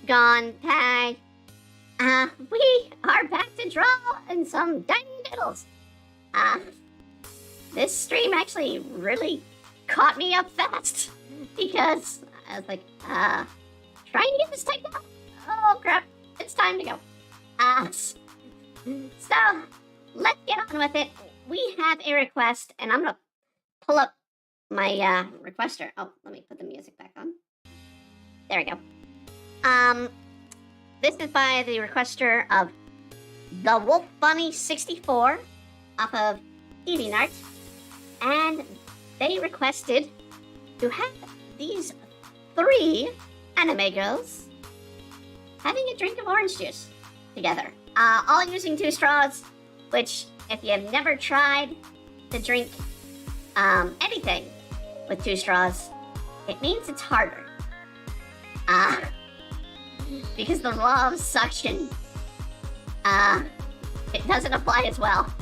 Gone, tag. We are back to draw and some dining noodles. This stream actually really caught me up fast because I was like, trying to get this typed out. Oh crap, it's time to go. So let's get on with it. We have a request, and I'm gonna pull up my requester. Oh, let me put the music back on. There we go. This is by the requester of the Wolf Bunny 64 off of DeviantArt, and they requested to have these 3 anime girls having a drink of orange juice together, all using 2 straws, which, if you've never tried to drink anything with 2 straws, it means it's harder. Because the law of suction, it doesn't apply as well.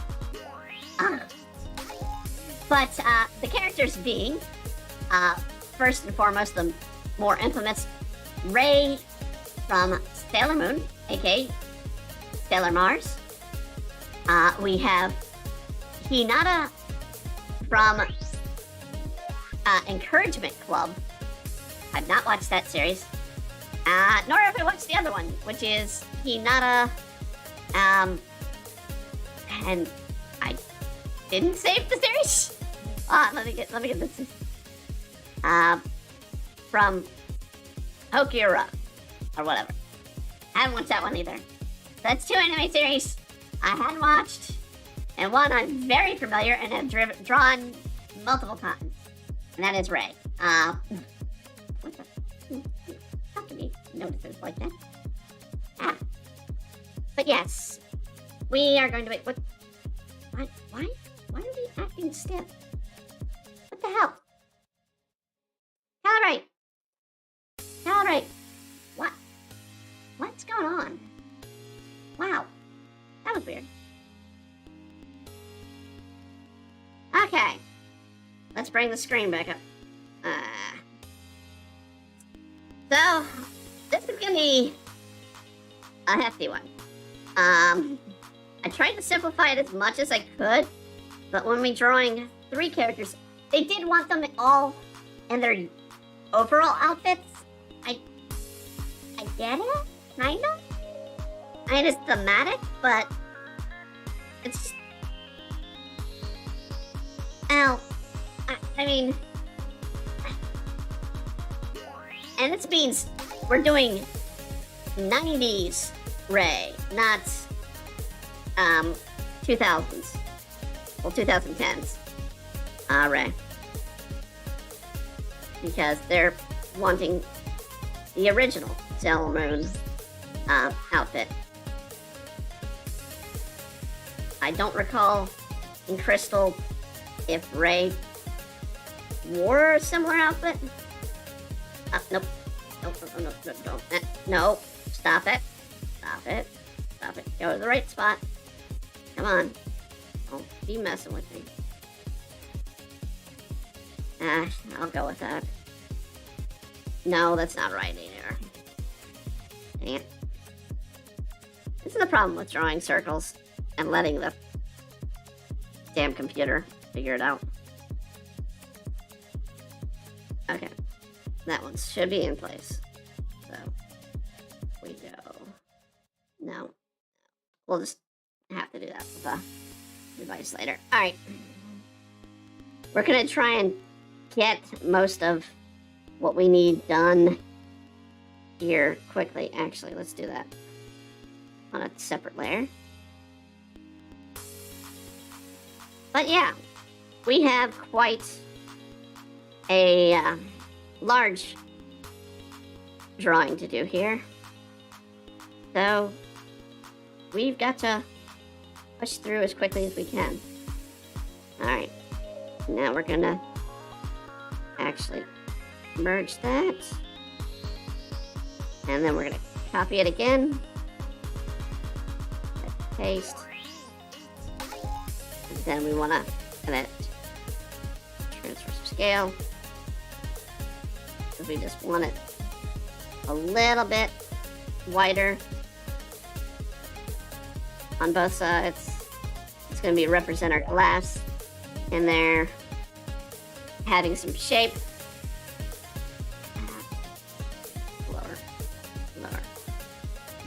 But the characters being, first and foremost, the more infamous Ray from Sailor Moon, aka Sailor Mars. We have Hinata from Encouragement Club. I've not watched that series. Nor have I watched the other one, which is Hinata, and I didn't save the series. Let me get this. From Hyouka, or whatever. I haven't watched that one either. That's 2 anime series I hadn't watched, and one I'm very familiar and have drawn multiple times, and that is Ray. What the? How can you notice like that? But yes, we are going to wait. What? Why are we acting stiff? What the hell? Calibrate. What? What's going on? Wow, that was weird. Okay, let's bring the screen back up. So, this is gonna be a hefty one. I tried to simplify it as much as I could, but when we're drawing 3 characters, they did want them all in their overall outfits. I get it, kinda. I mean, it's thematic, but it's... I mean... And this means we're doing 90s Ray, not 2000s. Well, 2010s Ray. Because they're wanting the original Sailor Moon outfit. I don't recall in Crystal if Ray wore a similar outfit. Nope. No. Stop it. Go to the right spot. Come on. Don't be messing with me. I'll go with that. No, that's not right either. Dang it. This is the problem with drawing circles and letting the damn computer figure it out. Okay. That one should be in place. So, we go. No. We'll just have to do that with the device later. Alright. We're gonna try and get most of what we need done here quickly. Actually, let's do that on a separate layer. But yeah, we have quite a large drawing to do here. So we've got to push through as quickly as we can. Alright, now we're gonna actually merge that. And then we're gonna copy it again. Paste. And then we wanna edit, transfer some scale. Because we just want it a little bit wider on both sides. It's going to be represent our glass, and they're having some shape. Lower.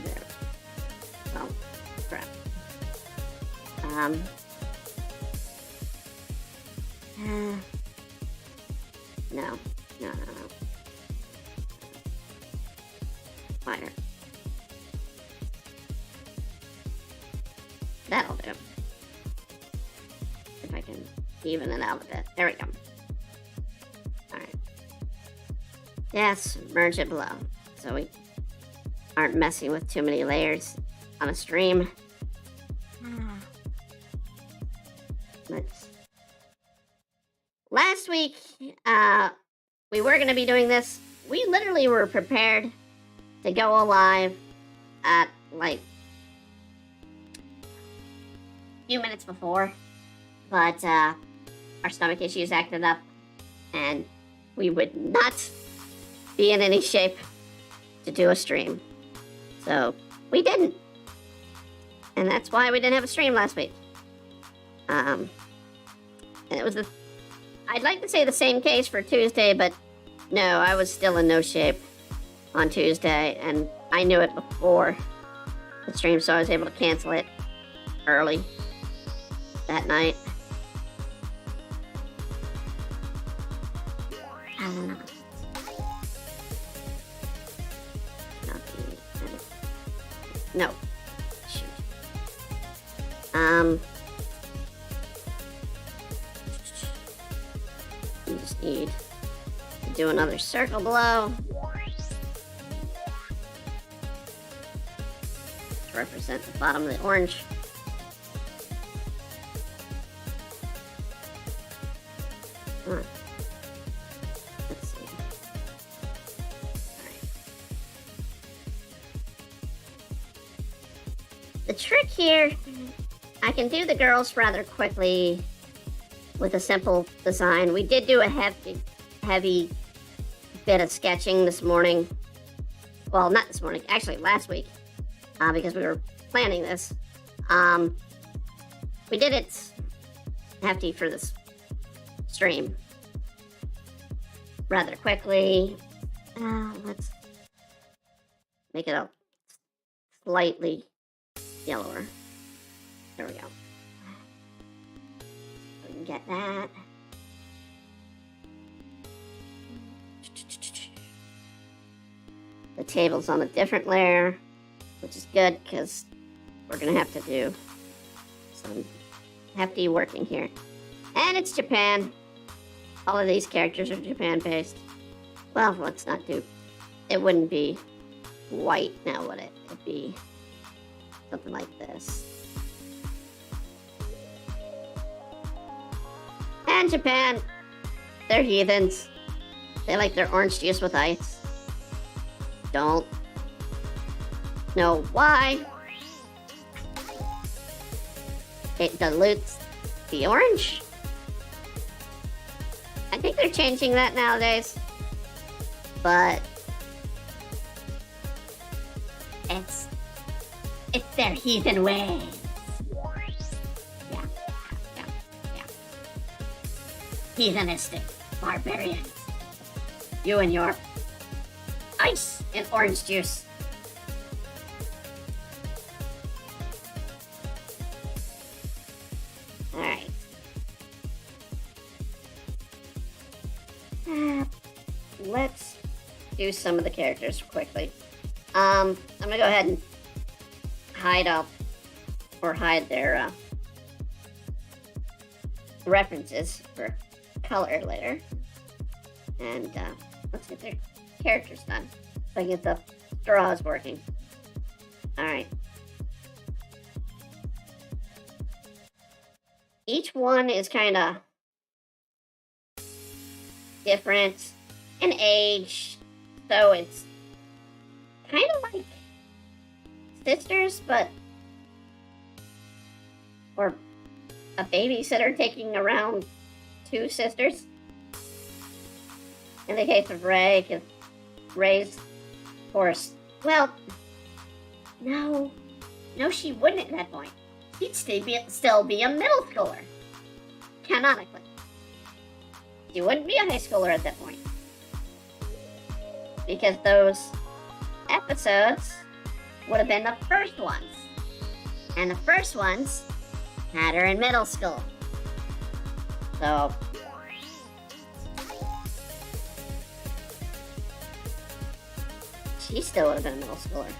There. Oh, crap. No. Fire. That'll do. If I can even it out a bit. There we go. Alright. Yes, merge it below. So we aren't messing with too many layers on a stream. Last week, we were going to be doing this. We literally were prepared to go live at like a few minutes before, but our stomach issues acted up and we would not be in any shape to do a stream. So we didn't. And that's why we didn't have a stream last week. And it was I'd like to say the same case for Tuesday, but no, I was still in no shape on Tuesday, and I knew it before the stream, so I was able to cancel it early that night. No. Shoot. You just need to do another circle below to represent the bottom of the orange. Let's see. Alright. The trick here, I can do the girls rather quickly with a simple design. We did do a heavy bit of sketching this morning. Well, not this morning, actually last week, because we were planning this. We did it hefty for this stream rather quickly. Let's make it a slightly yellower. There we go. We can get that. The table's on a different layer, which is good because we're gonna have to do some hefty working here. And it's Japan. All of these characters are Japan based. Well, let's not do, it wouldn't be white now, would it? It'd be something like this. And Japan, they're heathens. They like their orange juice with ice. Don't know why. It dilutes the orange. I think they're changing that nowadays. But it's their heathen ways. Yeah. Heathenistic barbarians. You and your ice and orange juice. Alright. Let's do some of the characters quickly. I'm gonna go ahead and hide their references for color later. And let's get their characters done so I can get the straws working. Alright. Each one is kind of different in age, so it's kind of like sisters, but or a babysitter taking around two sisters. In the case of Ray, because Ray's Of course. Well, no. No, she wouldn't at that point. She'd still be a middle schooler. Canonically. She wouldn't be a high schooler at that point. Because those episodes would have been the first ones. And the first ones had her in middle school. So she still would have been a middle schooler.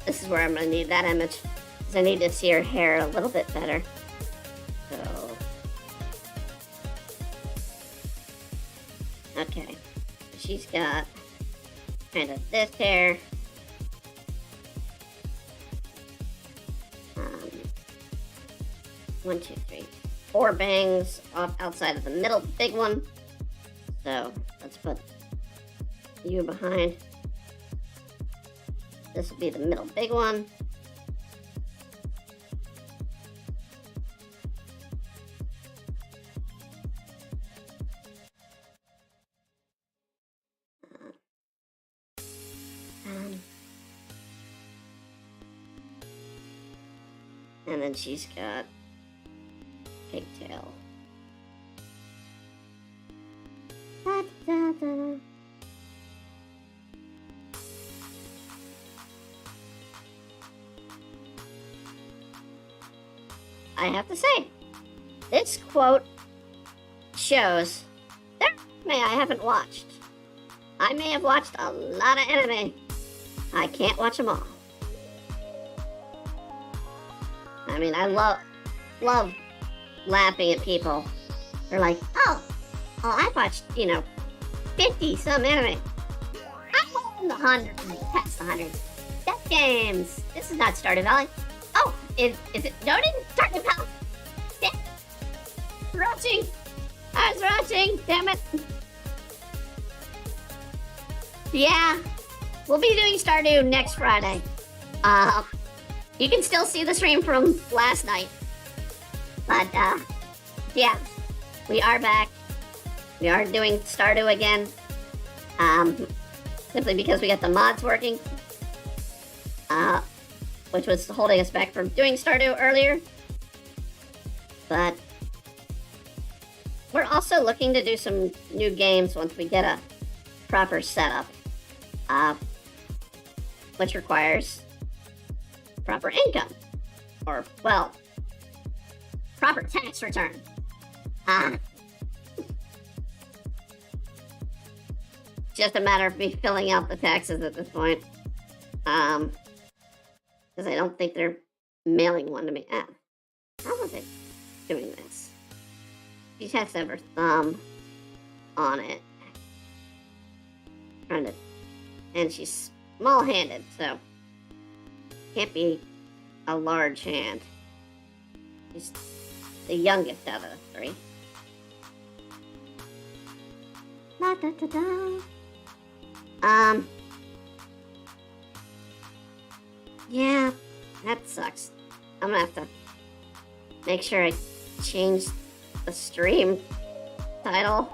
This is where I'm gonna need that image, because I need to see her hair a little bit better. So, okay, she's got kind of this hair. 1, 2, 3, 4 bangs off outside of the middle big one. So let's put you behind. This will be the middle big one. And then she's got pigtail. Da, da, da. I have to say, this quote shows there anime I haven't watched. I may have watched a lot of anime. I can't watch them all. I mean, I love laughing at people. They're like, oh, I watched, 50 some anime. I'm in the 100, past the 100. Death games. This is not Stardew Valley. Oh, is it? No, it didn't. Stardew Valley. Yeah. Rushing. I was rushing. Damn it. Yeah, we'll be doing Stardew next Friday. You can still see the stream from last night. But, yeah, we are back. We are doing Stardew again. Simply because we got the mods working. Which was holding us back from doing Stardew earlier. But we're also looking to do some new games once we get a proper setup. Which requires proper income. Or, well, proper tax return. Just a matter of me filling out the taxes at this point. Because I don't think they're mailing one to me. How are they doing this? She has to have her thumb on it. And she's small-handed, so can't be a large hand. She's the youngest out of the 3. La da da da. Yeah, that sucks. I'm gonna have to make sure I change the stream title.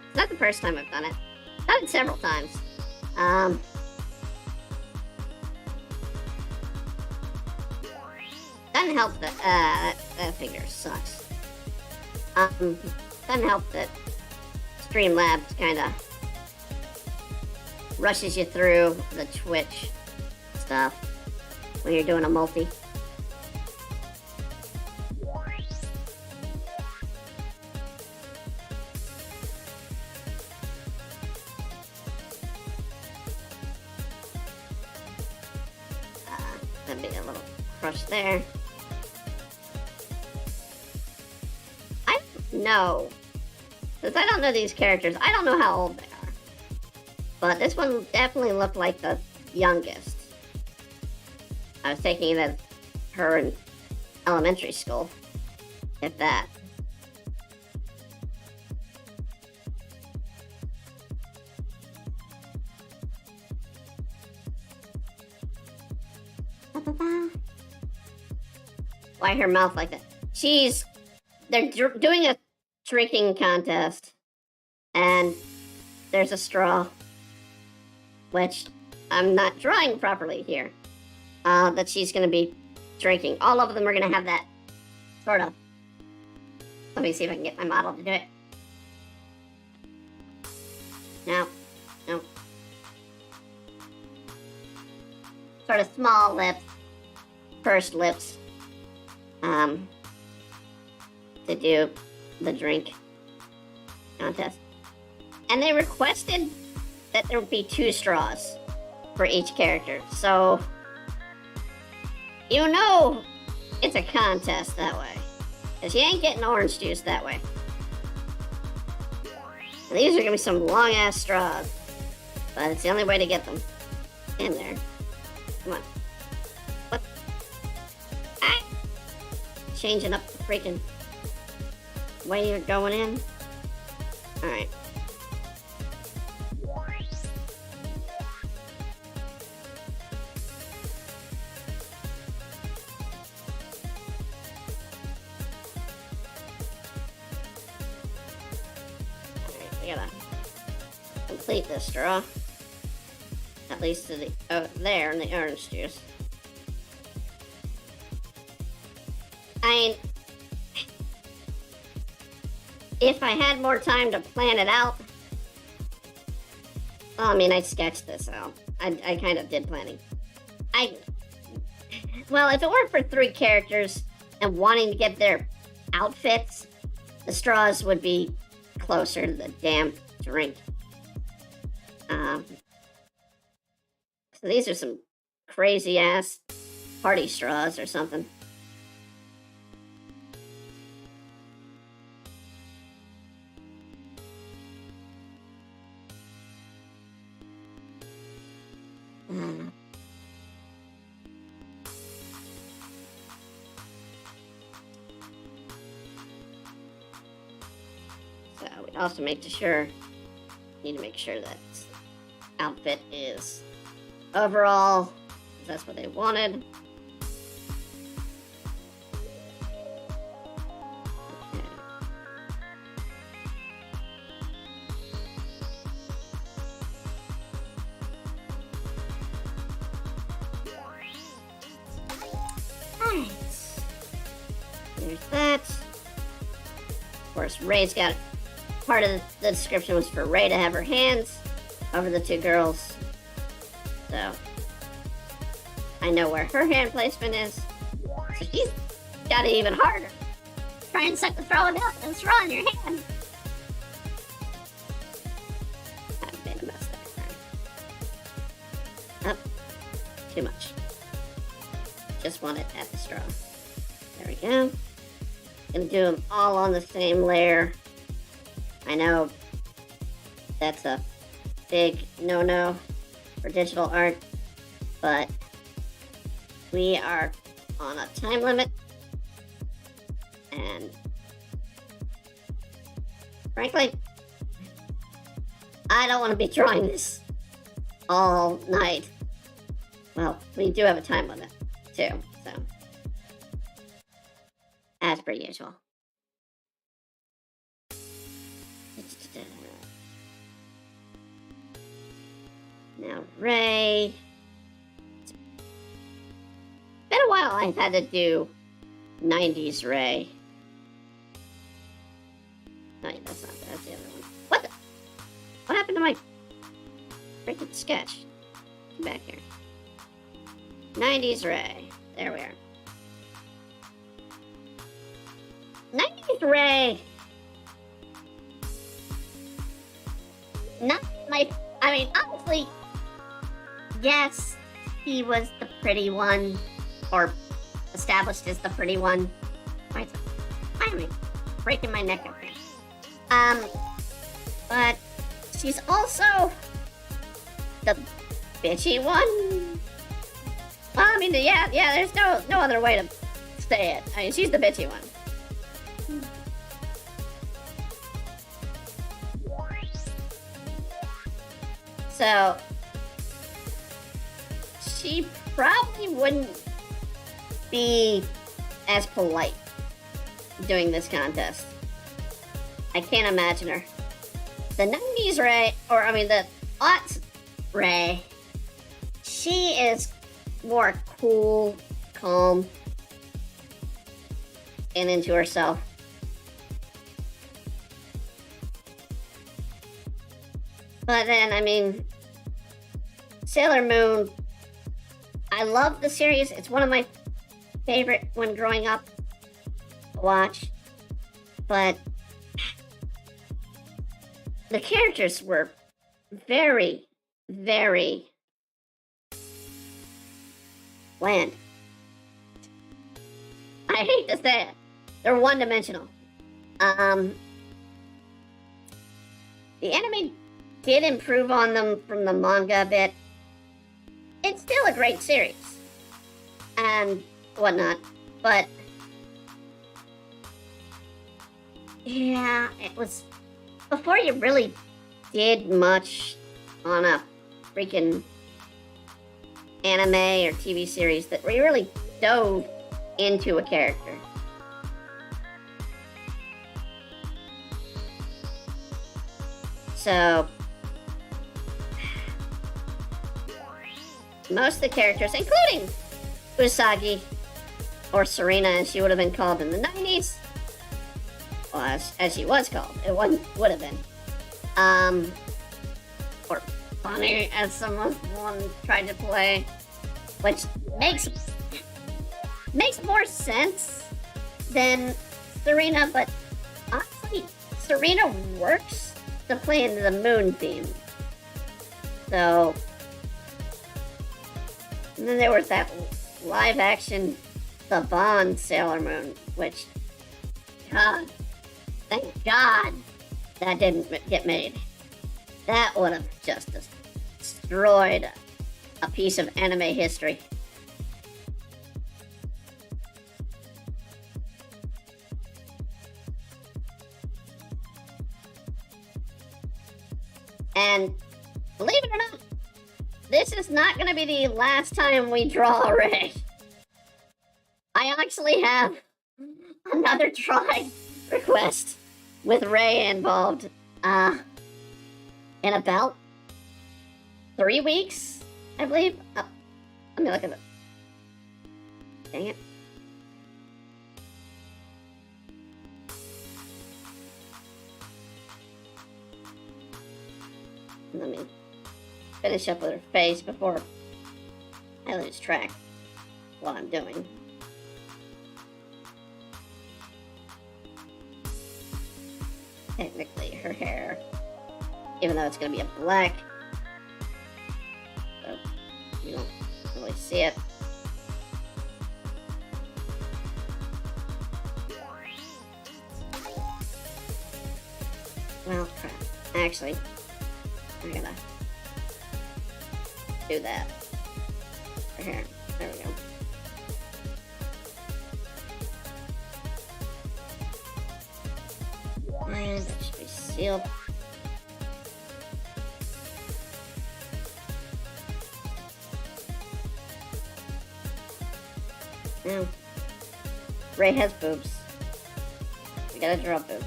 It's not the first time I've done it. I've done it several times. Doesn't help that, that figure sucks. Doesn't help that Streamlabs kinda rushes you through the Twitch stuff when you're doing a multi. That'd be a little crush there. I don't know. Since I don't know these characters, I don't know how old they are. But this one definitely looked like the youngest. I was thinking that her in elementary school, if that. Why her mouth like that? They're doing a drinking contest, and there's a straw, which I'm not drawing properly here, that she's going to be drinking. All of them are going to have that sort of... Let me see if I can get my model to do it. No. Sort of small lips, pursed lips, to do the drink contest. And they requested that there would be 2 straws for each character. So, you know it's a contest that way. Because you ain't getting orange juice that way. And these are going to be some long-ass straws. But it's the only way to get them in there. Come on. What? Ah! Changing up the freaking way you're going in. Alright. We gotta complete this straw. At least to the there in the orange juice. I mean, if I had more time to plan it out, well, I mean, I sketched this out. I kind of did planning. Well, if it weren't for 3 characters and wanting to get their outfits, the straws would be closer to the damn drink. So these are some crazy ass party straws or something. So we also need to make sure that outfit is overall, that's what they wanted. Alright. There's that. Of course, Ray's got part of the description was for Ray to have her hands over the 2 girls. So I know where her hand placement is. So she's got it even harder. Try and suck the straw out and the straw in your hand. I've made a mess there. Up. Too much. Just want it at the straw. There we go. Gonna do them all on the same layer. I know that's a big no-no for digital art, but we are on a time limit, and frankly, I don't want to be drawing this all night. Well, we do have a time limit, too, so as per usual. Now, Ray. It's been a while I've had to do 90s Ray. No, that's not that. That's the other one. What happened to my freaking sketch? Come back here. 90s Ray. There we are. 90s Ray. Not my... I mean, honestly... Yes, he was the pretty one, or established as the pretty one. Why am I breaking my neck up here? But she's also the bitchy one. Well, I mean, yeah, there's no other way to say it. I mean, she's the bitchy one. So... she probably wouldn't be as polite doing this contest. I can't imagine her. The 90s Ray, the aughts Ray, she is more cool, calm, and into herself. But then, Sailor Moon, I love the series. It's one of my favorite when growing up to watch. But the characters were very, very bland. I hate to say it. They're one-dimensional. The anime did improve on them from the manga a bit. It's still a great series and whatnot, but yeah, it was before you really did much on a freaking anime or TV series that we really dove into a character. So most of the characters, including Usagi, or Serena as she would have been called in the 90s, well, as she was called, it would have been, or Bunny as someone tried to play, which makes more sense than Serena, but honestly, Serena works to play into the Moon theme. So, and then there was that live action The Bond Sailor Moon, which, God, thank God that didn't get made. That would have just destroyed a piece of anime history. And believe it or not, this is not going to be the last time we draw Ray. I actually have another try request with Ray involved in about 3 weeks, I believe. Oh, let me look at it. Dang it. Let me finish up with her face before I lose track of what I'm doing. Technically, her hair, even though it's going to be a black, so you don't really see it. Well, crap. Actually, I'm gonna do that. Right here. There we go. And that should be sealed. Now, Ray has boobs. We gotta draw boobs.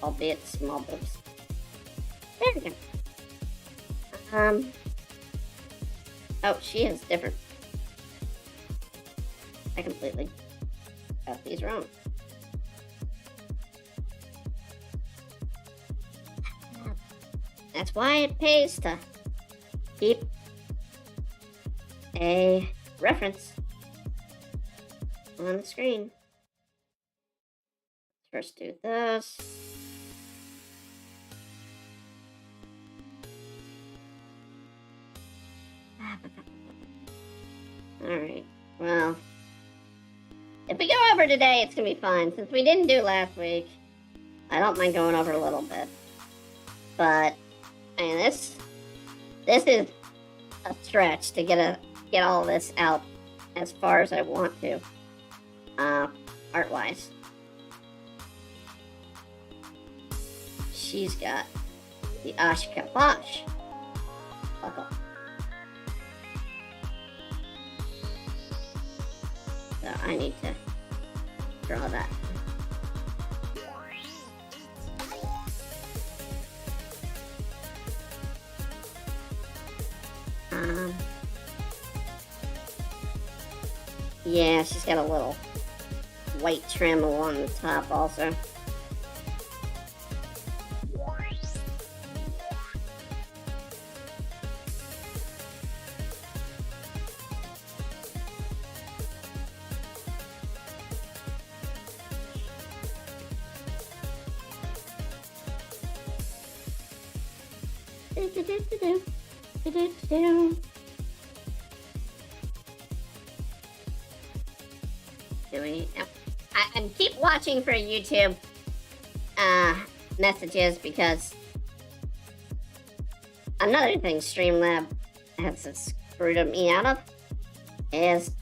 Albeit small boobs. There we go. Oh, she is different. I completely got these wrong. That's why it pays to keep a reference on the screen. First do this. Alright, well, if we go over today, it's gonna be fine. Since we didn't do last week, I don't mind going over a little bit. But, man, this is a stretch to get all this out as far as I want to, art-wise. She's got the Ashika Bosch. buckle. So I need to draw that. Yeah, she's got a little white trim along the top also. I keep watching for YouTube messages because another thing Streamlab has screwed me out of is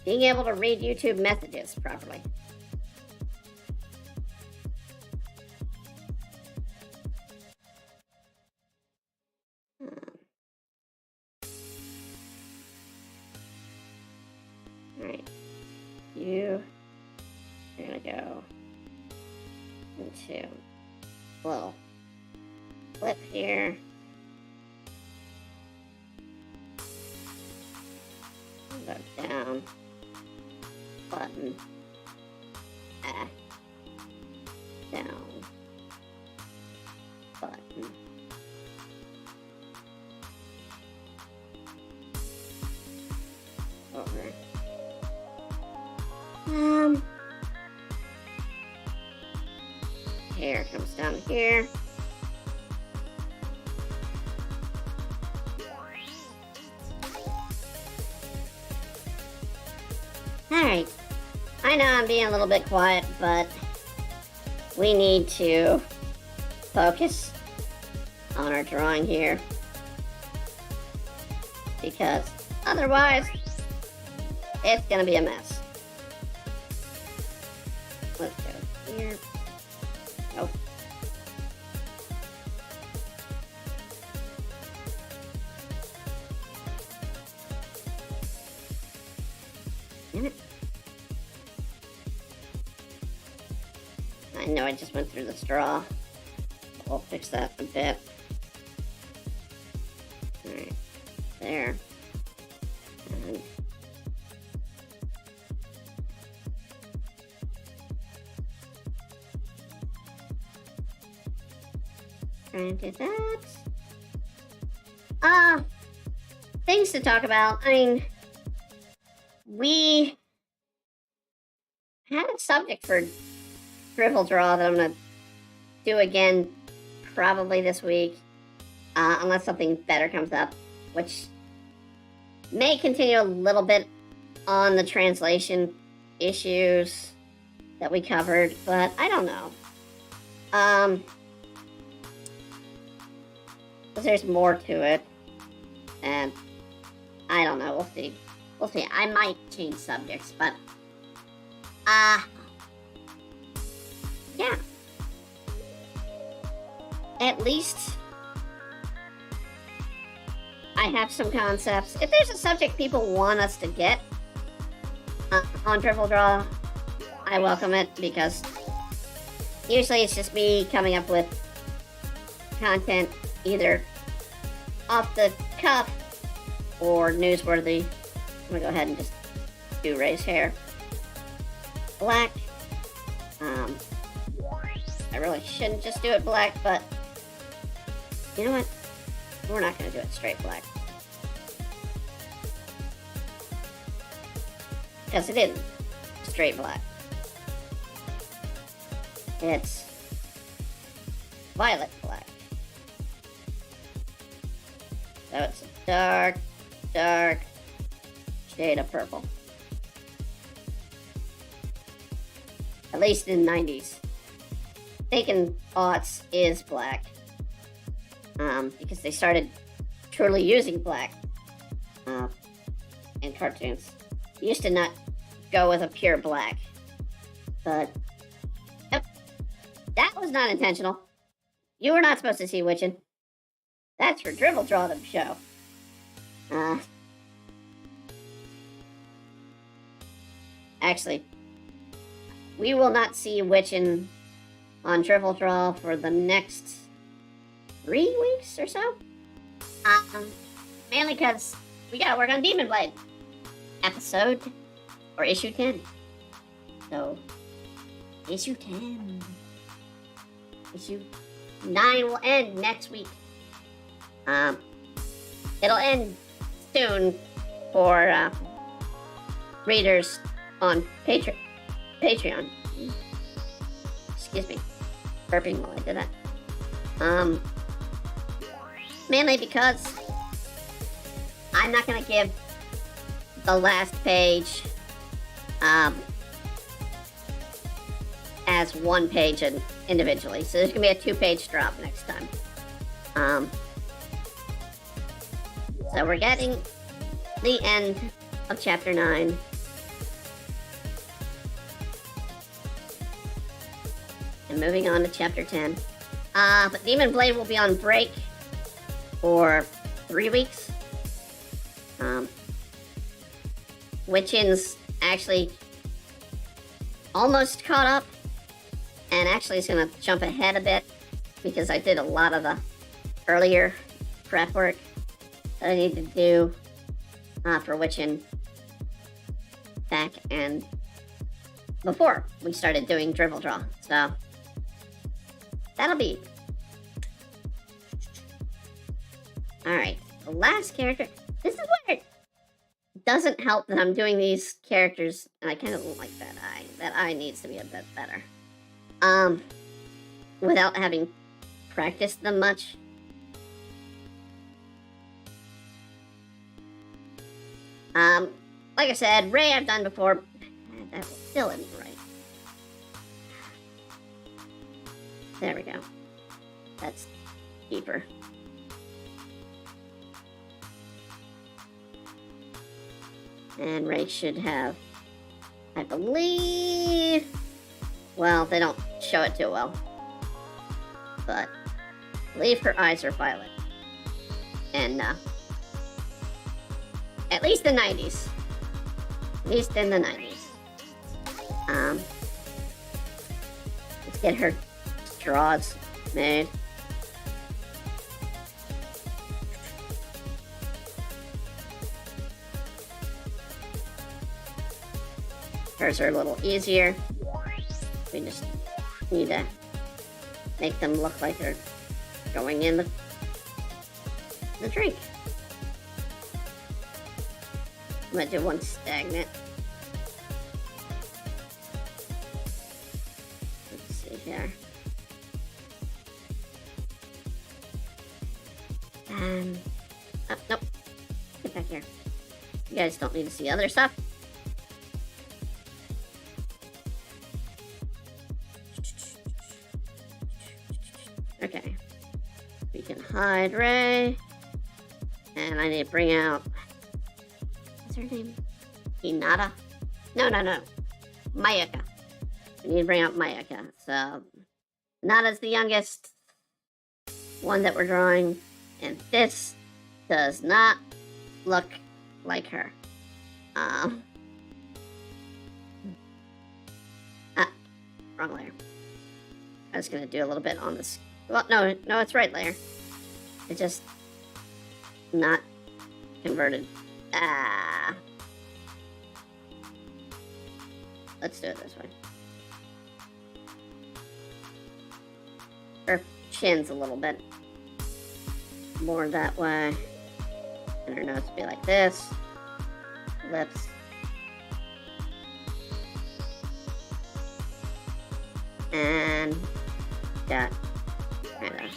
being able to read YouTube messages properly. Alright, you're gonna go into a little flip here. Go down, button, down, button. Over. Hair comes down here. Alright, I know I'm being a little bit quiet, but we need to focus on our drawing here, because otherwise it's gonna be a mess. Let's go here. Nope. Damn it. I know I just went through the straw. We'll fix that in a bit. Alright, there. And try and do that. Things to talk about. I mean, we had a subject for Dribble Draw that I'm going to do again probably this week, unless something better comes up, which may continue a little bit on the translation issues that we covered, but I don't know. There's more to it, and I don't know. We'll see. We'll see. I might change subjects, but yeah. At least I have some concepts. If there's a subject people want us to get on Dribble Draw, I welcome it, because usually it's just me coming up with content either off the cuff or newsworthy. I'm gonna go ahead and just do Ray's hair black. I really shouldn't just do it black, but you know what? We're not gonna do it straight black, because it isn't straight black. It's violet black. So it's a dark, dark shade of purple. At least in the 90s. Thinking aughts is black. Because they started truly using black in cartoons. They used to not go with a pure black. But, yep, that was not intentional. You were not supposed to see witching. That's for Dribble Draw to show. Actually, we will not see Witchin on Dribble Draw for the next 3 weeks or so. Mainly because we gotta work on Demon Blade episode or issue 10. So, issue 10. Issue 9 will end next week. It'll end soon for readers on Patreon. Excuse me, burping while I did that. Mainly because I'm not gonna give the last page as one page individually. So there's gonna be a 2-page drop next time. So we're getting the end of chapter 9. And moving on to chapter 10. But Demon Blade will be on break for 3 weeks. Witchin's actually almost caught up. And actually is going to jump ahead a bit because I did a lot of the earlier prep work that I need to do for Witchin back and before we started doing Dribble Draw. So that'll be. Alright, the last character. This is where it doesn't help that I'm doing these characters, and I kind of don't like that eye. That eye needs to be a bit better. Without having practiced them much. Like I said, Ray I've done before. That still isn't right. There we go. That's deeper. And Ray should have, I believe, well, they don't show it too well, but I believe her eyes are violet. And, at least the 90s. At least in the 90s. Let's get her straws made. Hers are a little easier. We just need to make them look like they're going in the drink. I'm gonna do one stagnant. Let's see here. Oh, nope. Get back here. You guys don't need to see other stuff. Okay. We can hide Ray. And I need to bring out... What's her name? Hinata? No. Mayaka. We need to bring out Mayaka. So, Hinata's the youngest one that we're drawing. And this does not look like her. Wrong layer. I was gonna do a little bit on this. Well, no, it's right layer. It's just not converted. Let's do it this way. Her chin's a little bit more that way. And her nose will be like this. Lips. And got kind of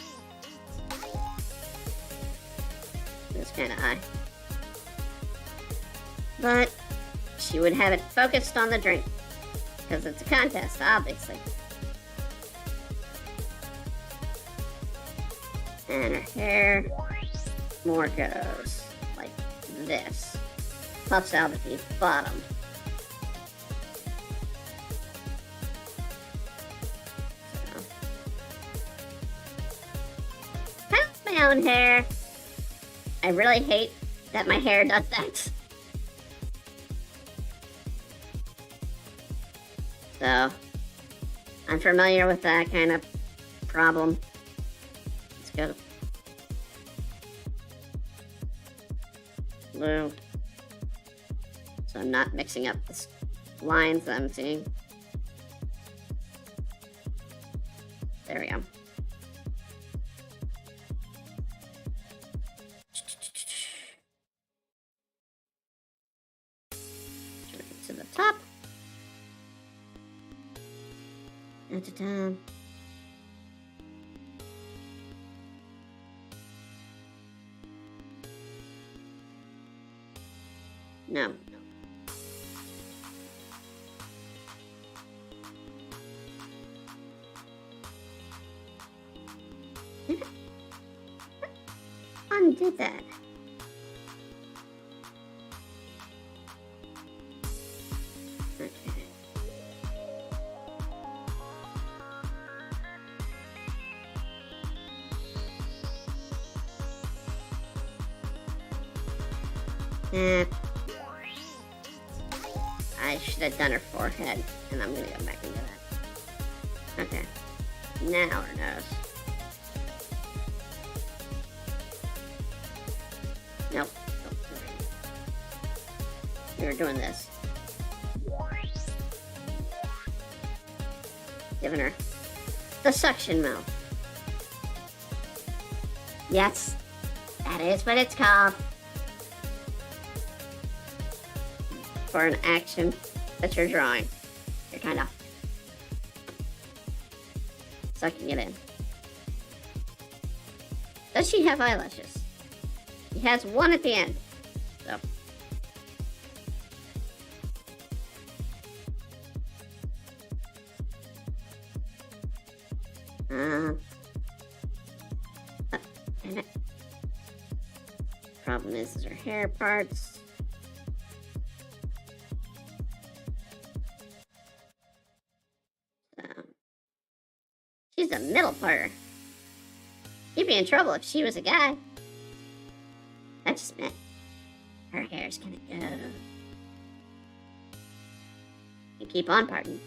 this kind of eye. But she would have it focused on the drink because it's a contest, obviously. And her hair more goes like this. Puffs out at the bottom. my own hair. I really hate that my hair does that. So, I'm familiar with that kind of problem. Let's go to blue. So I'm not mixing up the lines that I'm seeing. There we go. To the top. No. Undid that. Okay. I should have done her forehead, and I'm gonna go back into that. Okay. Now her nose. Nope. We were doing this. Giving her the suction mouth. Yes, that is what it's called. For an action that you're drawing. You're kind of sucking it in. Does she have eyelashes? She has one at the end. So. Damn it. Problem is her hair parts. She's a middle parter. She'd be in trouble if she was a guy. That just meant her hair's gonna go. And keep on parting.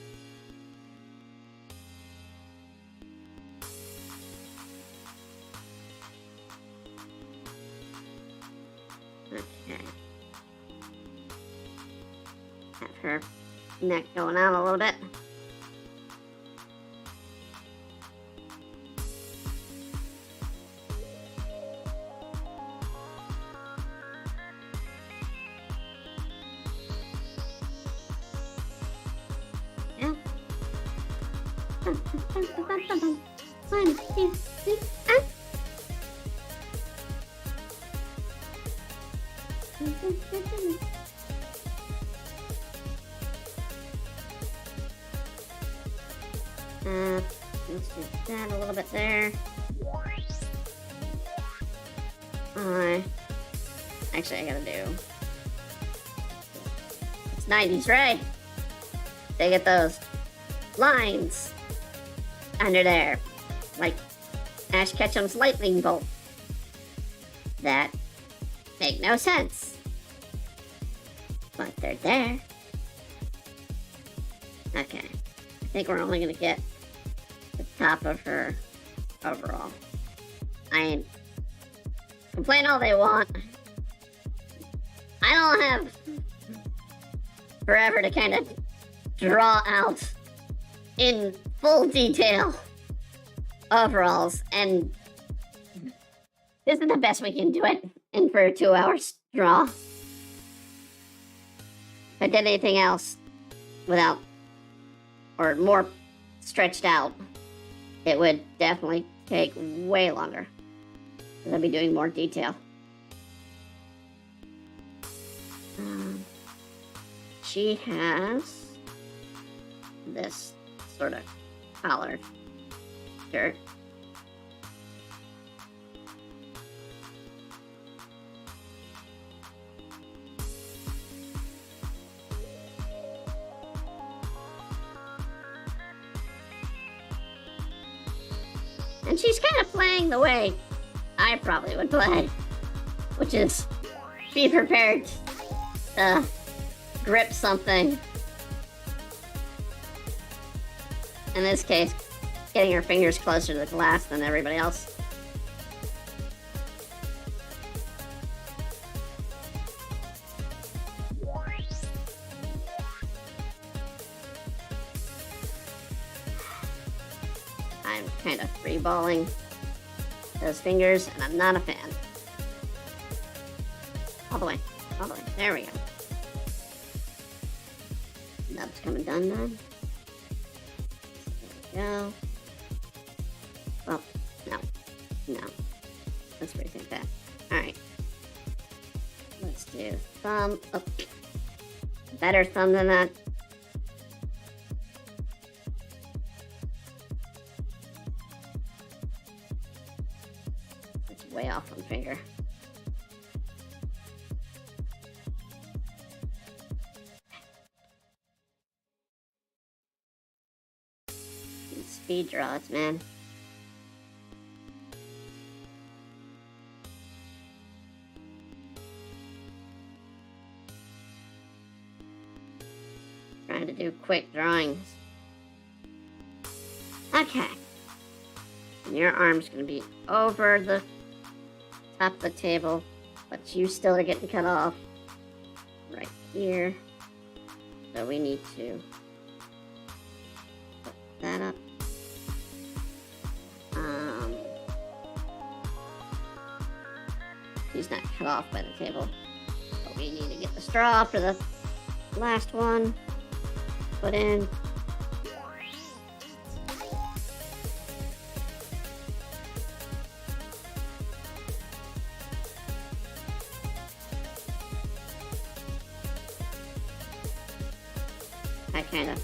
Okay. Have her neck going out a little bit. One, two, three, let's do that a little bit there. Actually, I gotta do. It's 90s, right? They get those lines under there, like Ash Ketchum's lightning bolt, that make no sense, but they're there. Okay, I think we're only gonna get the top of her overall. I mean, complain all they want. I don't have forever to kind of draw out in full detail overalls, and this is the best we can do it in for a 2 hours draw. If I did anything else without, or more stretched out, it would definitely take way longer, because I'd be doing more detail. She has this sort of collar shirt. And she's kind of playing the way I probably would play, which is be prepared to grip something. In this case, getting her fingers closer to the glass than everybody else. I'm kind of freeballing those fingers, and I'm not a fan. All the way. All the way. There we go. Nub's coming done. There we go. Well, no. No. Let's rethink that. Alright. Let's do thumb. Oh. Better thumb than that. It's way off one finger. Speed draws, man. Trying to do quick drawings. Okay. And your arm's gonna be over the top of the table, but you still are getting cut off right here. So we need to put that up. He's not cut off by the table, but we need to get the straw for the last one. Put in. I kind of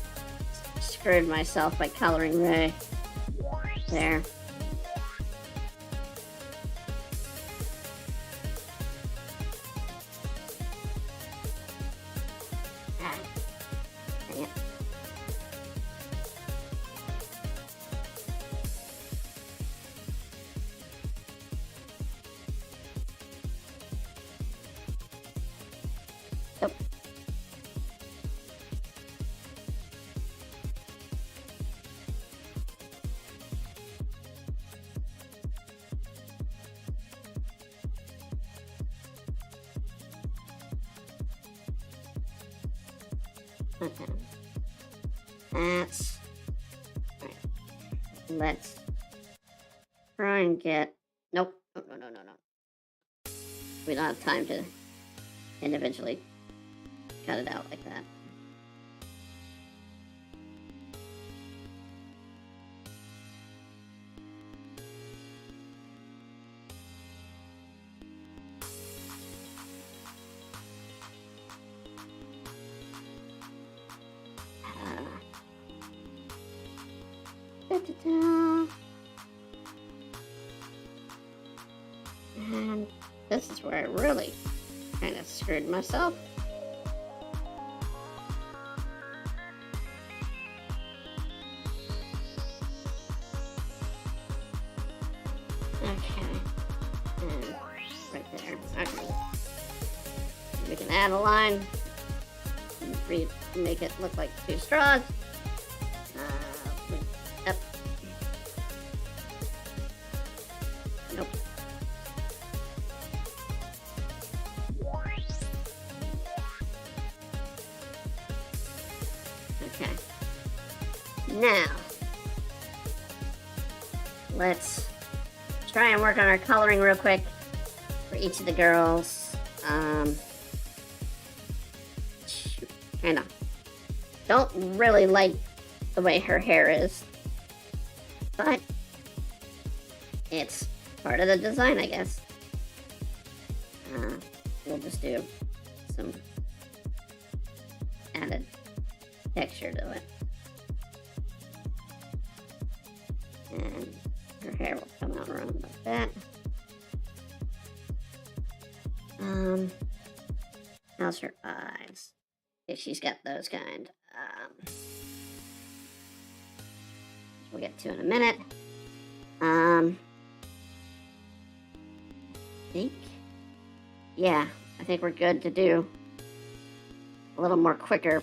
screwed myself by coloring Ray there. Yep. Okay. That's right. Let's try and get. Nope. No. We don't have time to individually cut it out like that. And this is where I really kind of screwed myself. Okay. And right there. Okay. We can add a line. Make it look like two straws. Yep. Nope. Okay. Now, let's try and work on our coloring real quick for each of the girls. Kind of don't really like the way her hair is, but it's part of the design, I guess. We'll just do some added texture to it. And her hair will come out around like that. How's her eyes? If she's got those kind. We'll get to in a minute. think, yeah, I think we're good to do a little more quicker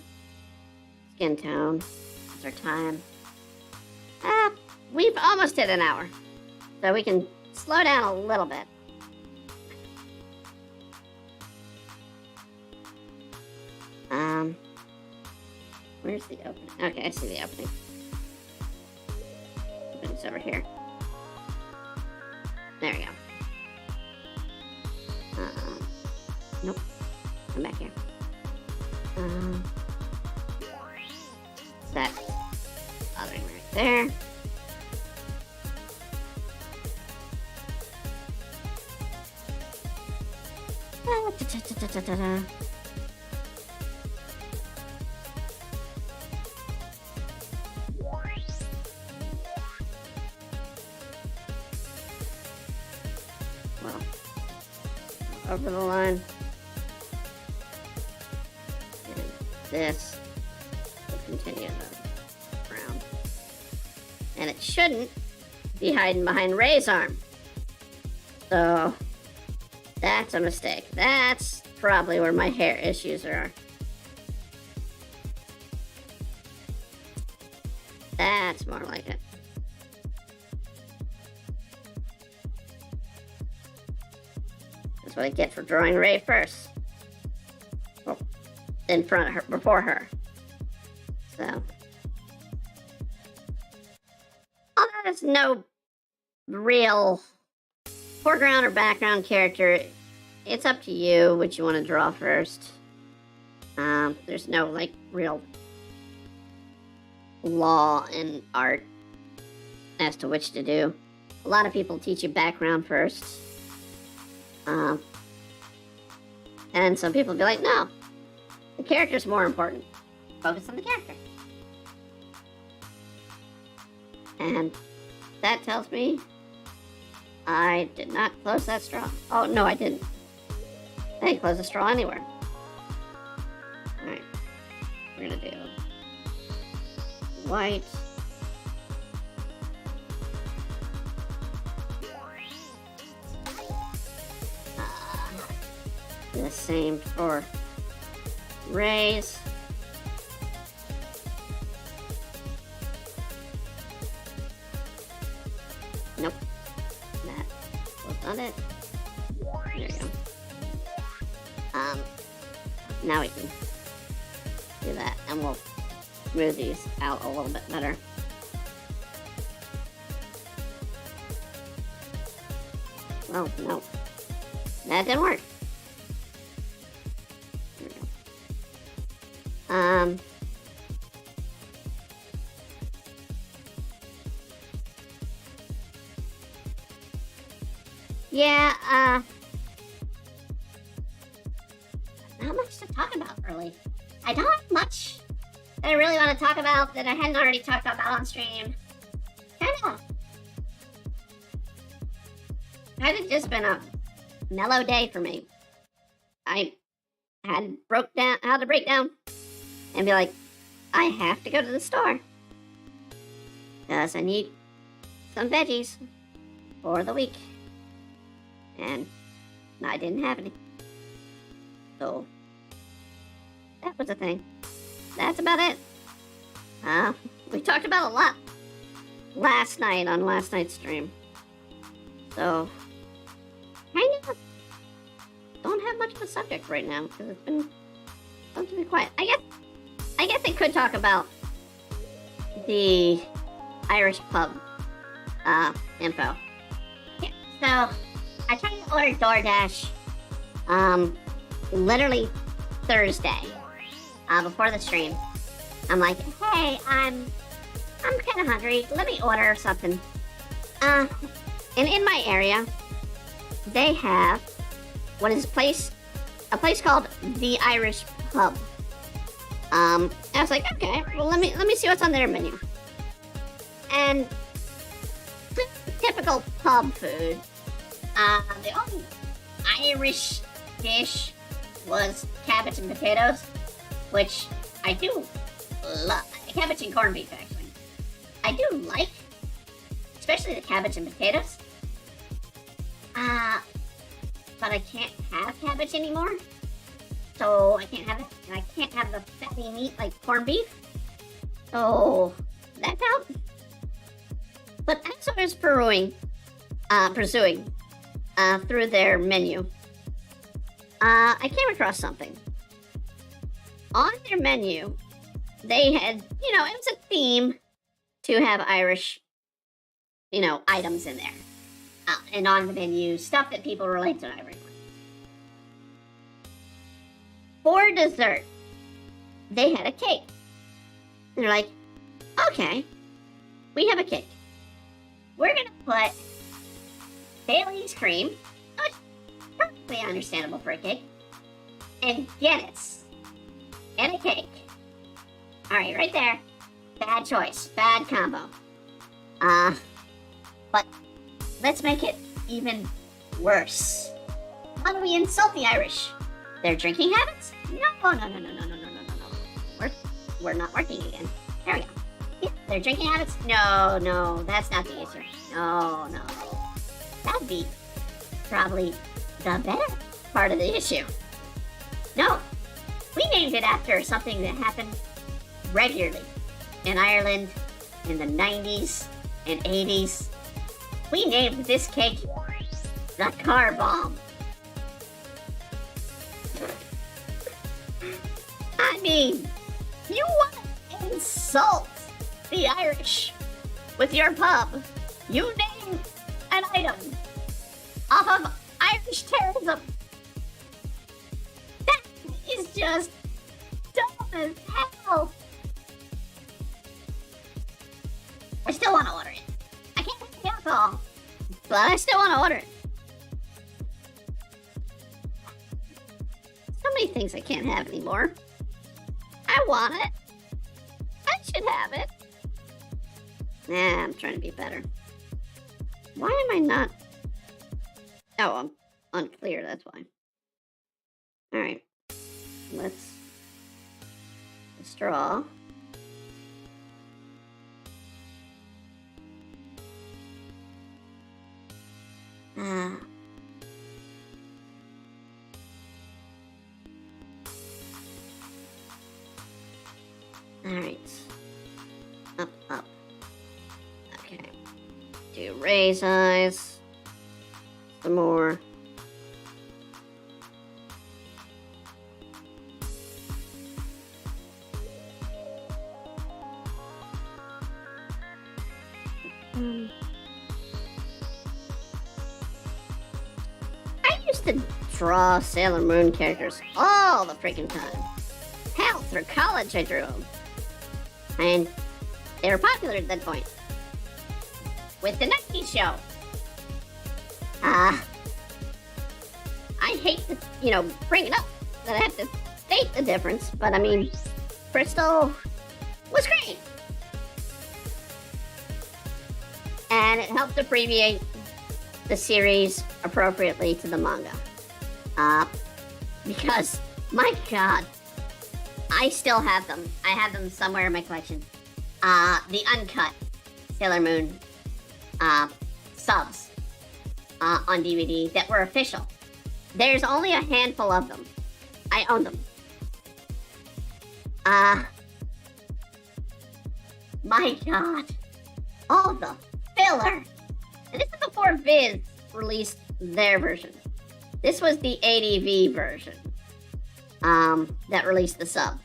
skin tone. That's our time. We've almost hit an hour, so we can slow down a little bit. Where's the opening? Okay, I see the opening. Opening's over here. There we go. Nope. Come back here. That bothering me right there. Well, over the line. And this will continue the round. And it shouldn't be hiding behind Ray's arm. So that's a mistake. That's probably where my hair issues are. That's more like it. That's what I get for drawing Ray first. Well, in front of her, before her. So. Although there's no real foreground or background character, it's up to you what you want to draw first. There's no like real law in art as to which to do. A lot of people teach you background first. And some people be like, no, the character's more important. Focus on the character. And that tells me I did not close that straw. Oh, no, I didn't. I didn't close the straw anywhere. Alright. We're gonna do white. The same for Ray's. Nope. That was not it. There you go. Now we can do that, and we'll smooth these out a little bit better. Oh, no. That didn't work. There we go. Yeah, not much to talk about, really. I don't have much that I really want to talk about that I hadn't already talked about on stream. Kind of just been a mellow day for me. I had how to break down and be like, I have to go to the store because I need some veggies for the week. And I didn't have any. So that was a thing. That's about it. We talked about a lot last night on last night's stream. So kind of don't have much of a subject right now because it's been relatively quiet. I guess I could talk about the Irish pub info. Yeah, so I tried to order DoorDash literally Thursday before the stream. I'm like, hey, I'm kind of hungry. Let me order something. And in my area, they have what is a place called the Irish Pub. I was like, okay, well let me see what's on their menu. And typical pub food. The only Irish dish was cabbage and potatoes, which I do love. Cabbage and corned beef, actually. I do like, especially the cabbage and potatoes. but I can't have cabbage anymore. So I can't have it, and I can't have the fatty meat like corned beef. So that's out. But as I was pursuing through their menu, I came across something. On their menu, they had, it was a theme to have Irish, items in there. And on the menu, stuff that people relate to Irish. For dessert, they had a cake. And they're like, okay, we have a cake. We're gonna put Bailey's cream, which is perfectly understandable for a cake, and Guinness in a cake. Alright, right there. Bad choice. Bad combo. But let's make it even worse. How do we insult the Irish? Their drinking habits? No. We're not working again. There we go. Yeah, their drinking habits? No, that's not the issue. No. That'd be probably the better part of the issue. No, we named it after something that happened regularly in Ireland in the 90s and 80s. We named this cake the car bomb. I mean, you want to insult the Irish with your pub. You name an item off of Irish terrorism. That is just dumb as hell. I still want to order it. I can't have the alcohol, but I still want to order it. So many things I can't have anymore. I want it. I should have it. Nah, I'm trying to be better. Why am I not? Oh, I'm unclear, that's why. Alright. Let's straw. Alright. Up. Okay. Do raise eyes. Some more. I used to draw Sailor Moon characters all the freaking time. Hell, through college I drew them. And they were popular at that point. With the 90s show. I hate to, bring it up, that I have to state the difference, but I mean, Crystal was great. And it helped abbreviate the series appropriately to the manga. Because, my god, I still have them. I have them somewhere in my collection. The uncut Sailor Moon subs on DVD that were official. There's only a handful of them. I own them. My god. All the filler. And this is before Viz released their version. This was the ADV version that released the sub.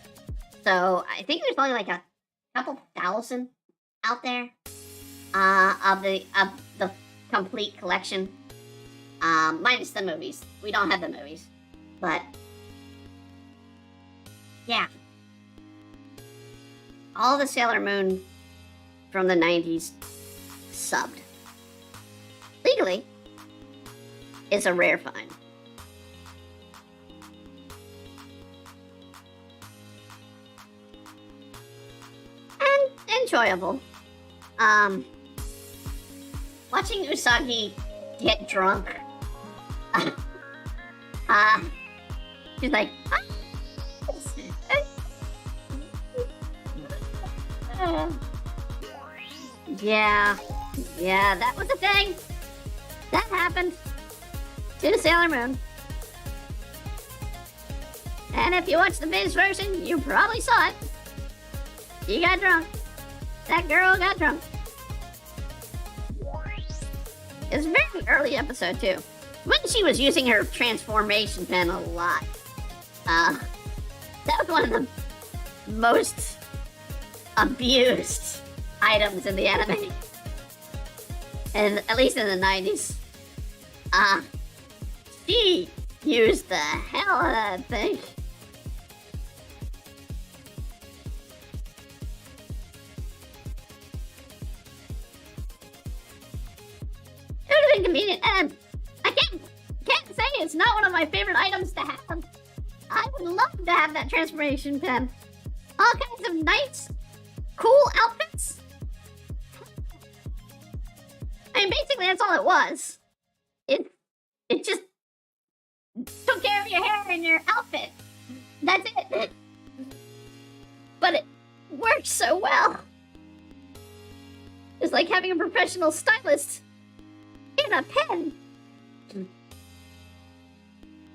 So I think there's only like a couple thousand out there of the complete collection, minus the movies. We don't have the movies, but yeah, all the Sailor Moon from the 90s subbed legally is a rare find. And enjoyable. Watching Usagi get drunk. She's like, yeah, that was a thing. That happened to Sailor Moon. And if you watched the Viz version, you probably saw it. She got drunk. That girl got drunk. It's a very early episode, too. When she was using her transformation pen a lot. That was one of the most abused items in the anime. And at least in the 90s. She used the hell out of that thing. It would have been convenient, and I can't say it's not one of my favorite items to have. I would love to have that transformation pen. All kinds of nice, cool outfits. I mean, basically that's all it was. It just took care of your hair and your outfit. That's it. But it works so well. It's like having a professional stylist in a pen.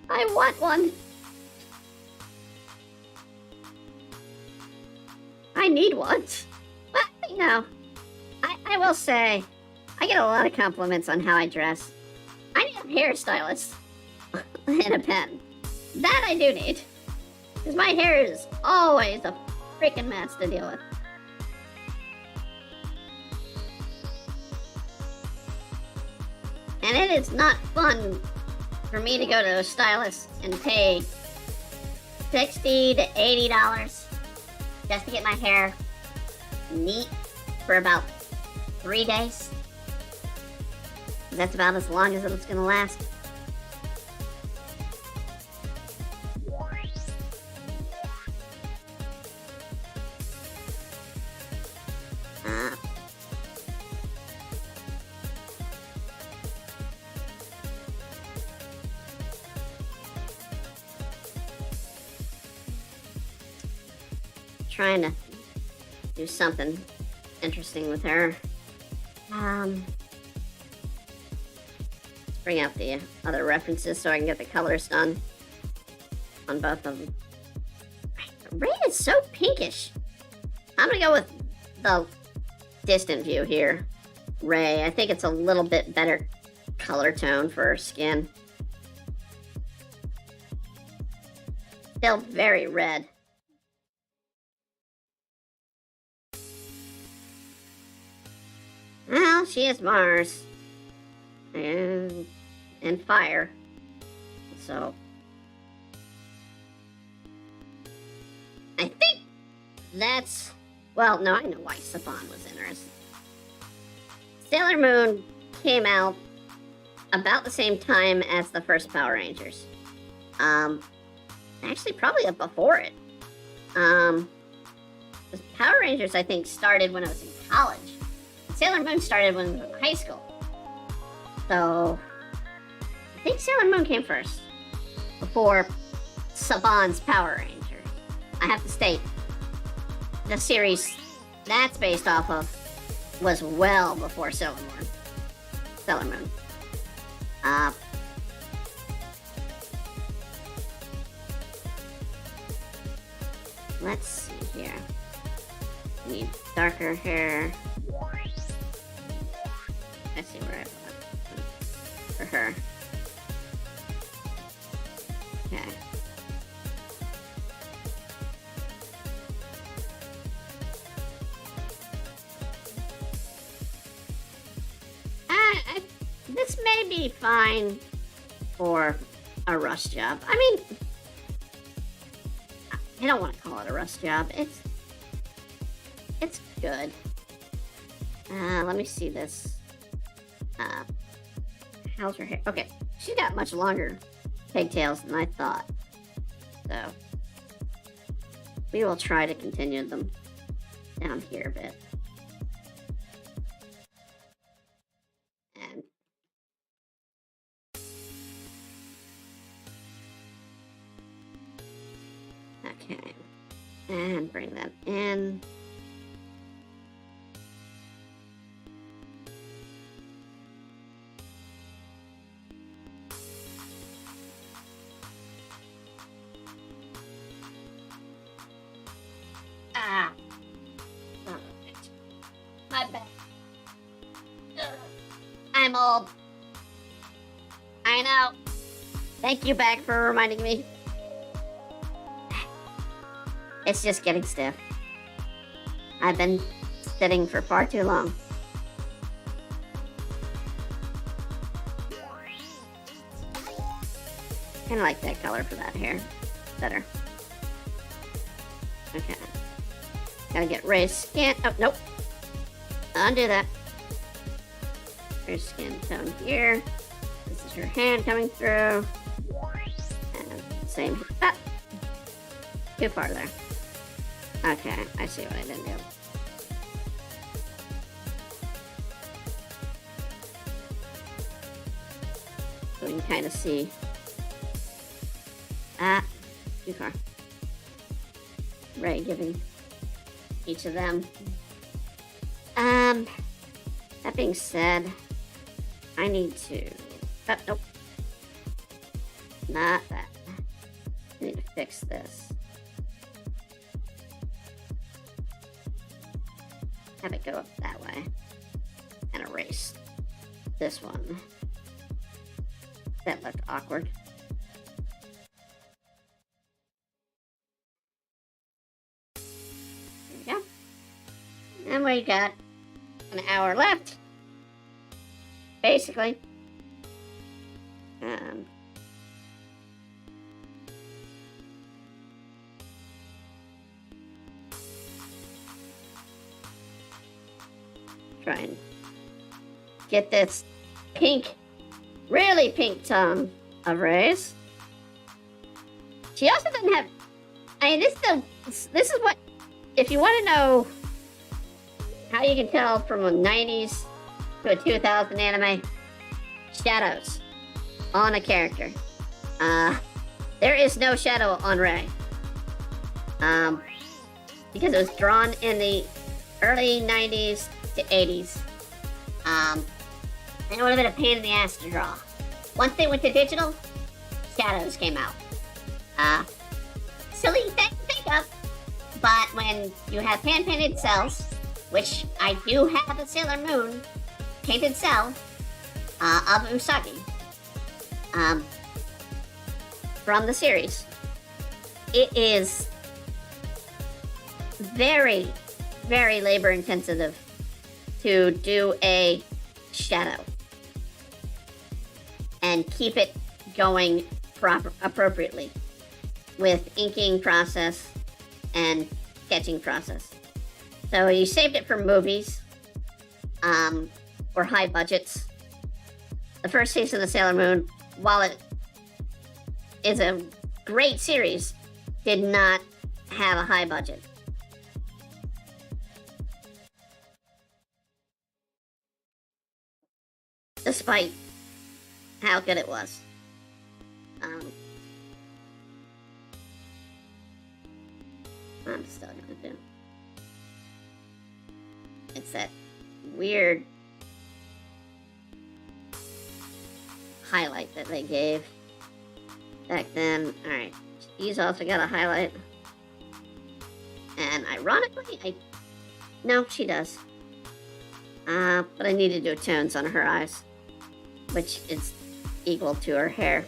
I want one. I need one. But, you know, I will say, I get a lot of compliments on how I dress. I need a hairstylist and a pen. That I do need. Because my hair is always a freaking mess to deal with. And it is not fun for me to go to a stylist and pay $60 to $80 just to get my hair neat for about 3 days. That's about as long as it's gonna last. Trying to do something interesting with her. Let's bring out the other references so I can get the colors done on both of them. Ray is so pinkish. I'm gonna go with the distant view here. Ray, I think it's a little bit better color tone for her skin. Still very red. Well, she is Mars. And fire. So I think that's, well, no, I know why Saban was interested. Sailor Moon came out about the same time as the first Power Rangers. Actually probably before it. The Power Rangers, I think, started when I was in college. Sailor Moon started when I was in high school. So, I think Sailor Moon came first, before Saban's Power Ranger. I have to state, the series that's based off of was well before Sailor Moon. Let's see here. Need darker hair. I see where I want for her. Okay. This may be fine for a rust job. I mean, I don't want to call it a rust job. It's good. Let me see this. How's her hair? Okay, she's got much longer pigtails than I thought. So, we will try to continue them down here a bit. And okay, and bring that in. My back. I'm old. I know. Thank you, back, for reminding me. It's just getting stiff. I've been sitting for far too long. Kinda like that color for that hair. Better. Okay. Gotta get Ray's skin. Oh, nope. Undo that. Her skin tone here. This is her hand coming through. And same. Ah! Too far there. Okay, I see what I didn't do. So we can kind of see. Ah, too far. Ray giving each of them. That being said, I need to. Oh, nope. Not that. I need to fix this. Have it go up that way. And erase this one. That looked awkward. There we go. And we got an hour left. Basically. Try and get this pink, really pink tongue of Ray's. She also doesn't have. I mean, this is what. If you want to know how you can tell from a 90s to a 2000 anime, shadows on a character. There is no shadow on Ray. Because it was drawn in the early 90s to 80s. And it would have been a pain in the ass to draw. Once they went to digital, shadows came out. Silly thing to think of, but when you have hand-painted cells, which I do have a Sailor Moon painted cell of Usagi from the series, it is very, very labor intensive to do a shadow and keep it going appropriately with inking process and sketching process. So you saved it for movies or high budgets. The first season of Sailor Moon, while it is a great series, did not have a high budget. Despite how good it was. I'm still gonna do. It's that weird highlight that they gave back then. Alright, she's also got a highlight. And ironically, no, she does. But I need to do tones on her eyes, which is equal to her hair.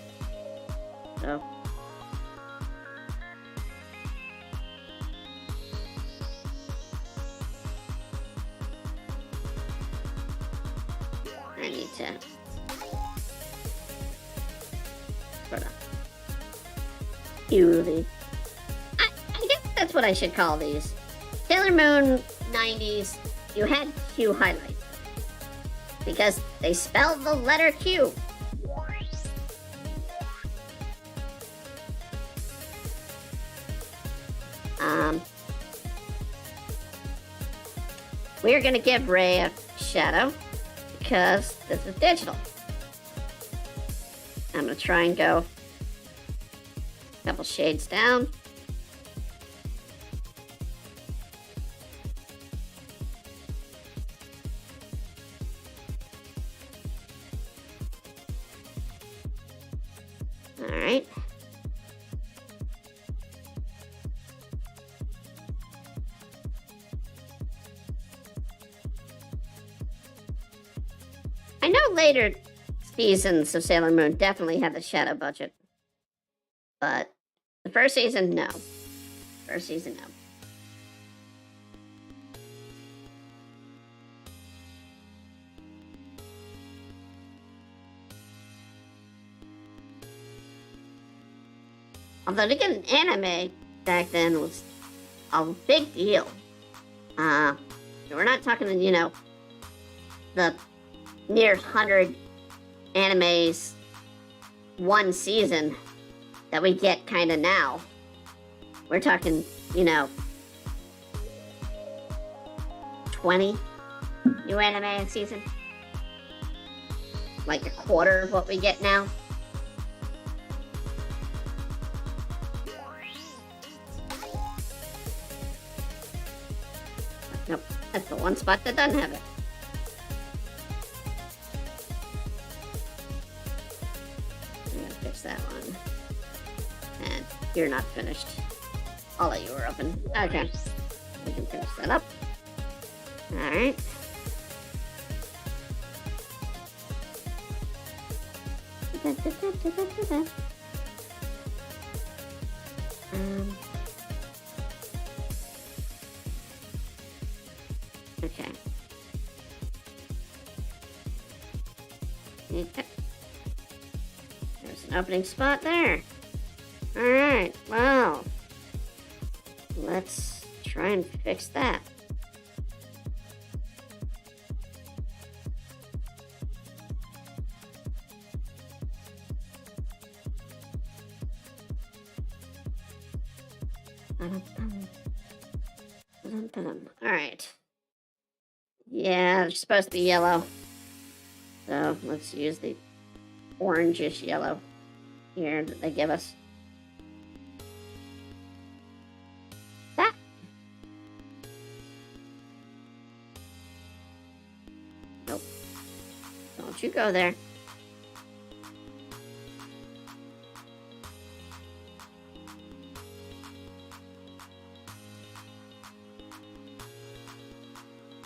So. I need to sort of hue the. I guess that's what I should call these. Sailor Moon 90s, you had Q highlights because they spelled the letter Q. We're gonna give Ray a shadow because this is digital. I'm gonna try and go a couple shades down. All right. I know later seasons of Sailor Moon definitely had the shadow budget, but the first season, no. First season, no. Although to get an anime back then was a big deal. We're not talking, you know, the near 100 animes one season that we get kind of now. We're talking, you know, 20 new anime a season. Like a quarter of what we get now. Nope, that's the one spot that doesn't have it. I'm gonna fix that one. And you're not finished. All of you are open. Okay. We can finish that up. Alright. Okay. Okay. There's an opening spot there. Alright, well. Let's try and fix that. Alright. Yeah, they're supposed to be yellow. So let's use the orangish yellow here that they give us. That. Nope. Don't you go there.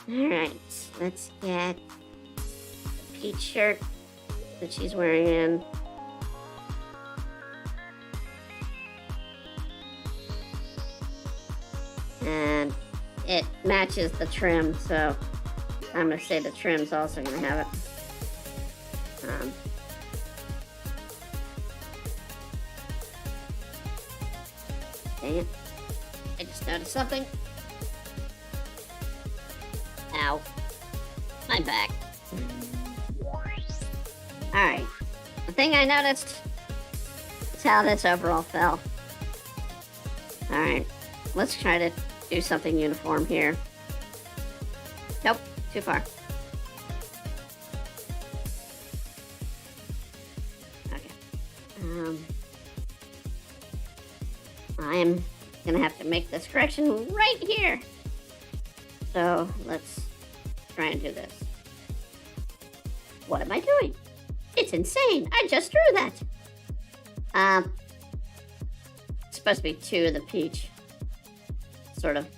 Alright, let's get the peach shirt that she's wearing. And it matches the trim, so I'm going to say the trim's also going to have it. Dang it. I just noticed something. Ow. My back. Alright. The thing I noticed is how this overall fell. Alright. Let's try to do something uniform here. Nope. Too far. Okay. I'm gonna have to make this correction right here. So let's try and do this. What am I doing? It's insane. I just drew that. It's supposed to be two of the peach sort of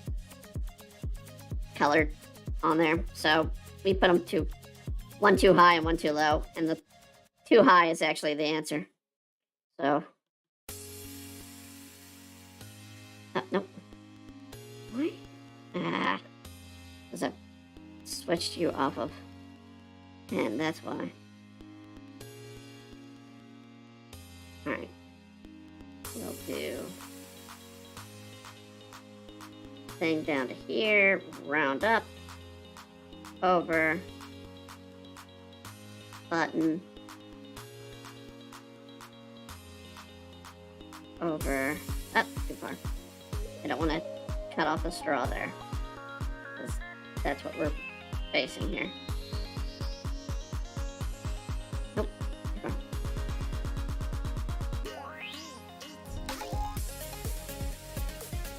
colored on there. So we put them one too high and one too low. And the too high is actually the answer. So. Nope. Why? Because I switched you off of. And that's why. Alright. We'll do thing down to here, round up, over, button, over, up, too far. I don't want to cut off the straw there, because that's what we're facing here. Nope, too far.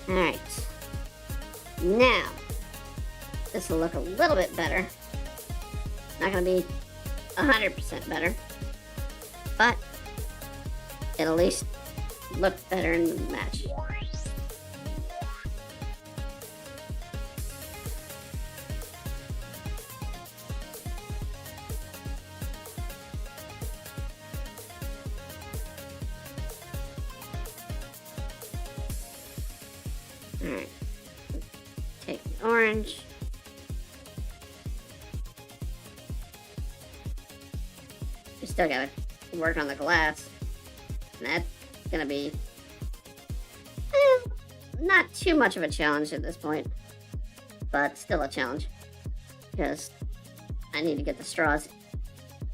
Alright. Now, this will look a little bit better. Not going to be 100% better, but it'll at least look better in the match. Alright. Take the orange. We still gotta work on the glass. And that's gonna be not too much of a challenge at this point. But still a challenge. Because I need to get the straws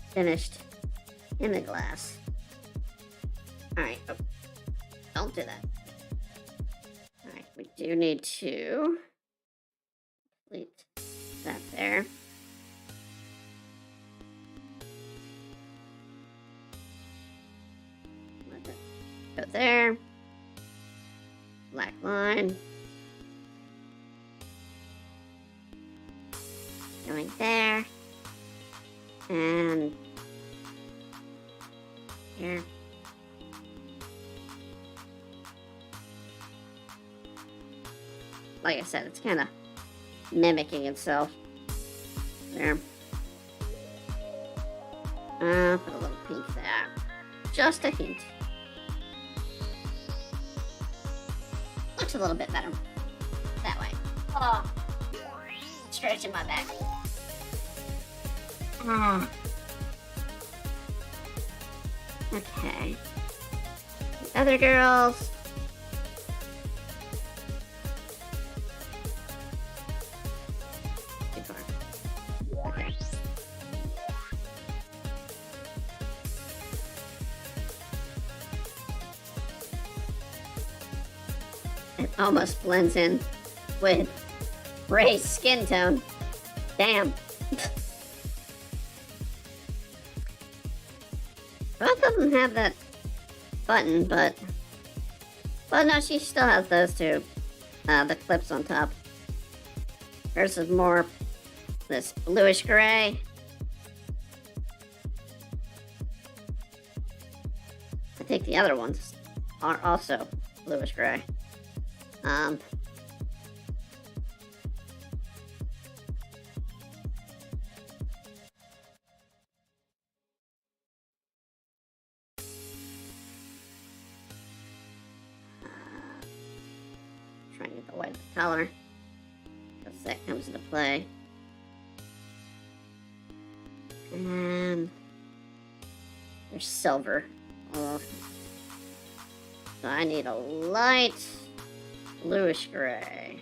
finished in the glass. Alright. Oh, don't do that. Alright, we do need to complete that there. Let that go there. Black line. Going there. And here. Like I said, it's kind of mimicking itself. There. Put a little pink there. Just a hint. Looks a little bit better. That way. Oh. Stretching my back. Okay. The other girls. Too far. Okay. It almost blends in with Ray's skin tone. Damn. Both of them have that button, but no, she still has those two. The clips on top. Hers is more this bluish gray. I think the other ones are also bluish gray. Trying to get the white of the color, because that comes into play. And there's silver. Oh. So I need a light bluish gray.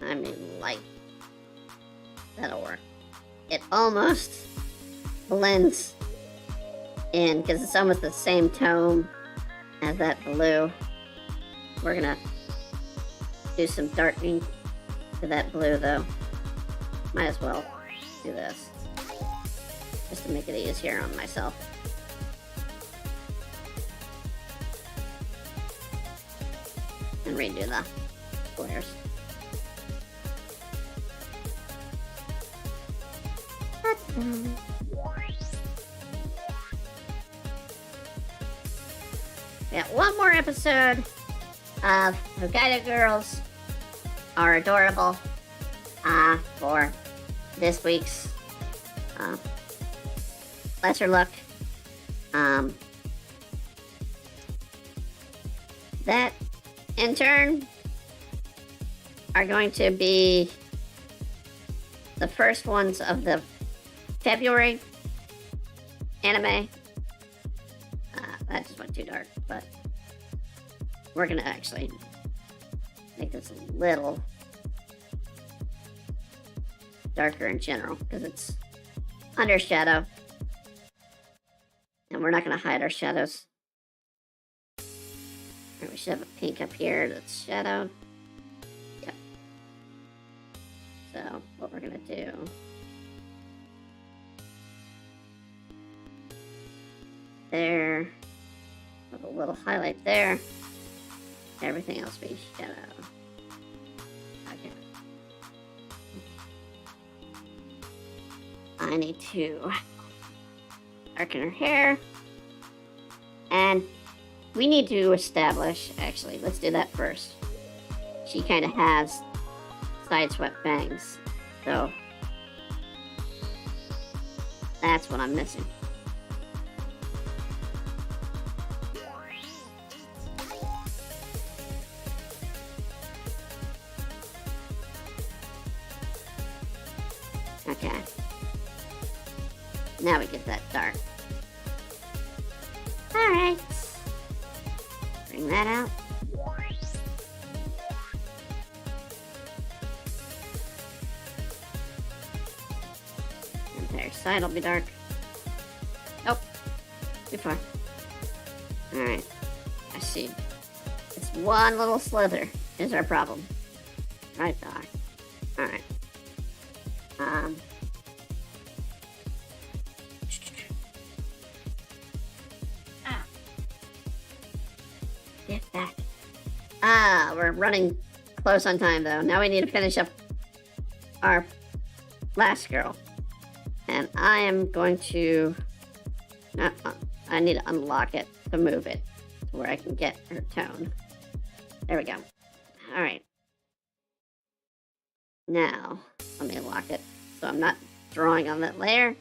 I mean light. That'll work. It almost blends in because it's almost the same tone as that blue. We're gonna do some darkening to that blue though. Might as well do this just to make it easier on myself. And redo the squares. We got one more episode of Hyouka Girls Are Adorable for this week's Lesser Luck. That in turn are going to be the first ones of the February anime. That just went too dark, but we're gonna actually make this a little darker in general because it's under shadow, and we're not gonna hide our shadows. Right, we should have a pink up here that's shadowed. Yep. So what we're gonna do. There. Put a little highlight there. Everything else be shadow. Okay. I need to darken her hair. And we need to establish, actually, let's do that first. She kind of has side swept bangs. So that's what I'm missing. Okay. Now we get that dark. Alright. Bring that out. Entire side will be dark. Nope. Too far. Alright. I see. It's one little slither is our problem. Right there. Alright. Get back. We're running close on time though. Now we need to finish up our last girl. And I am going to... I need to unlock it to move it to where I can get her tone. There we go. Alright. Now, let me lock it so I'm not drawing on that layer.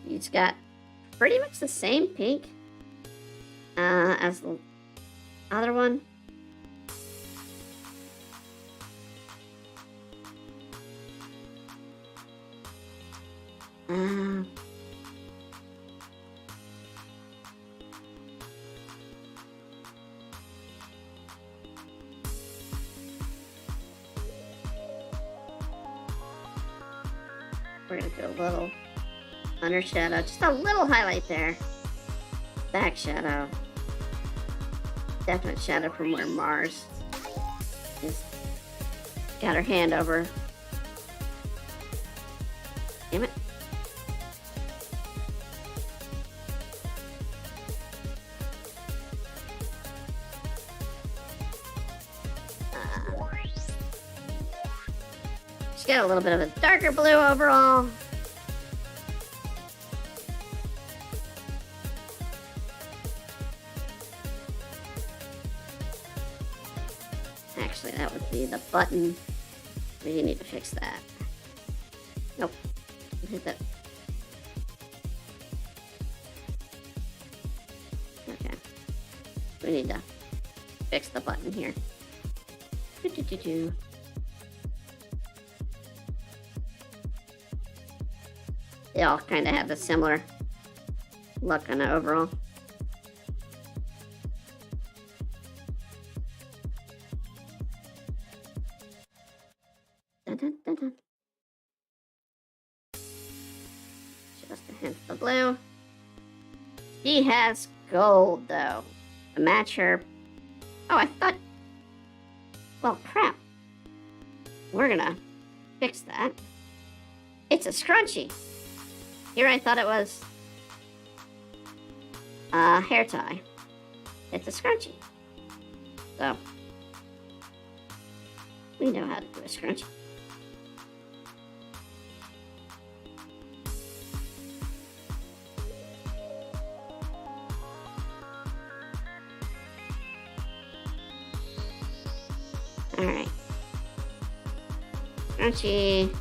He's got pretty much the same pink as the other one. We're gonna do a little under shadow, just a little highlight there. Back shadow. Definite shadow from where Mars is. Got her hand over. Damn it. She's got a little bit of a darker blue overall. Actually, that would be the button. We need to fix that. Nope. Hit that. Okay. We need to fix the button here. They all kind of have a similar look on the overall. Dun, dun, dun, dun. Just a hint of the blue. She has gold, though. To match her. Oh, I thought... Well, crap. We're gonna fix that. It's a scrunchie. Here I thought it was a hair tie. It's a scrunchie. So, we know how to do a scrunchie. Alright. Scrunchie.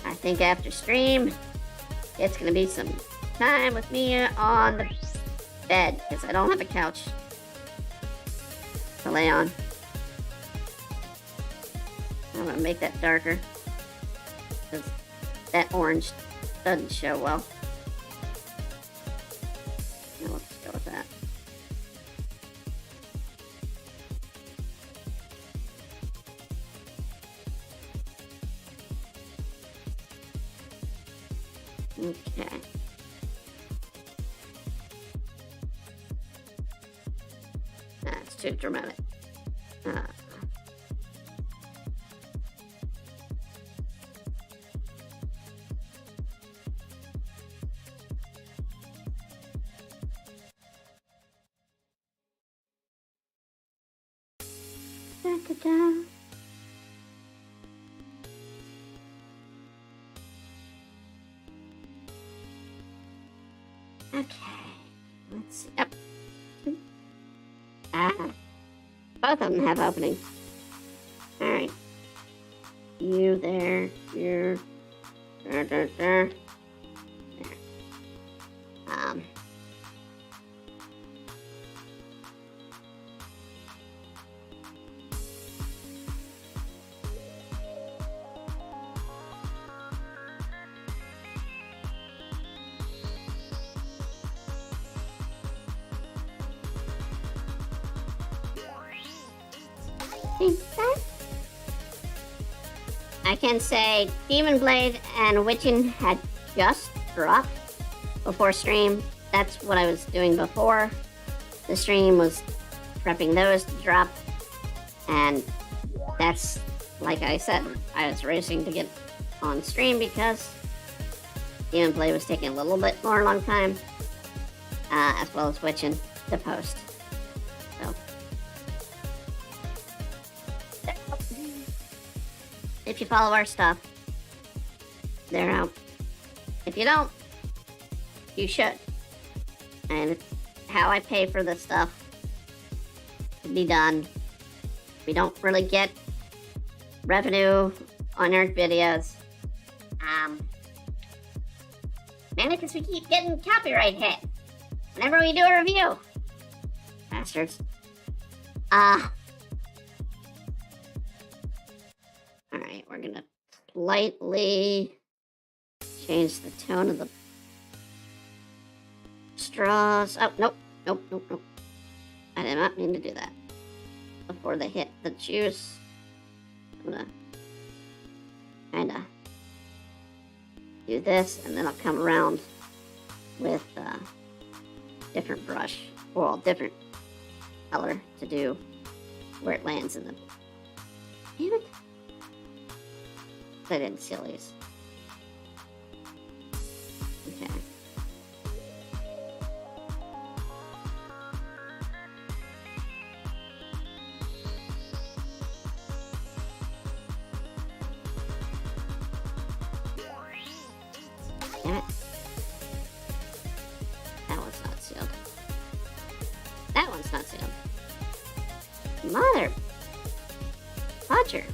I think after stream, it's gonna be some time with me on the bed because I don't have a couch to lay on. I'm gonna make that darker because that orange doesn't show well. Now let's go with that. Okay. That's too dramatic. Da-da-da. Okay, let's see. Yep. Both of them have openings. Alright. you there, here, there. Um, I can say Demon Blade and Witching had just dropped before stream. That's what I was doing before the stream, was prepping those to drop. And that's, like I said, I was racing to get on stream because Demon Blade was taking a little bit more long time, as well as Witching to post. So, if you follow our stuff, they're out. If you don't, you should. And it's how I pay for this stuff to be done. We don't really get revenue on our videos. Mainly because we keep getting copyright hit whenever we do a review. Bastards. Alright, we're gonna slightly change the tone of the straws. Oh, nope. I did not mean to do that. Before they hit the juice, I'm gonna kinda do this, and then I'll come around with a different brush, or a different color to do where it lands in the... Damn it. I didn't seal these. Okay. Damn it. That one's not sealed. That one's not sealed. Mother... Fudger.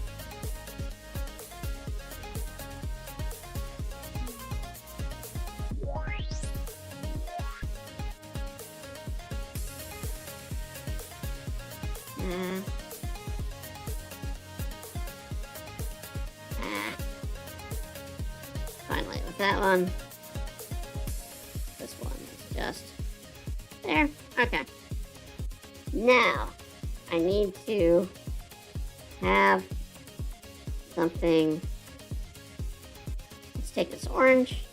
Finally, with that one. This one is just there. Okay. Now, I need to have something. Let's take this orange.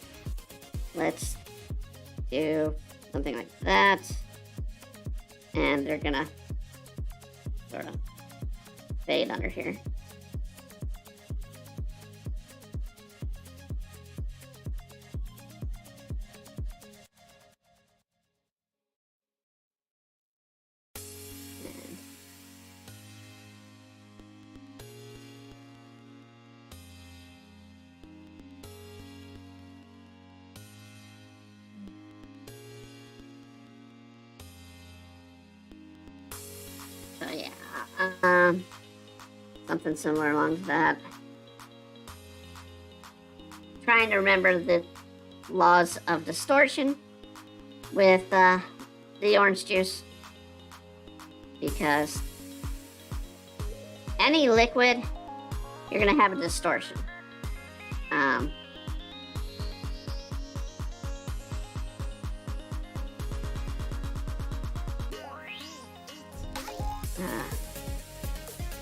Let's do something like that. And they're gonna sort of fade under here. So yeah, something similar along that. Trying to remember the laws of distortion with the orange juice, because any liquid, you're gonna have a distortion.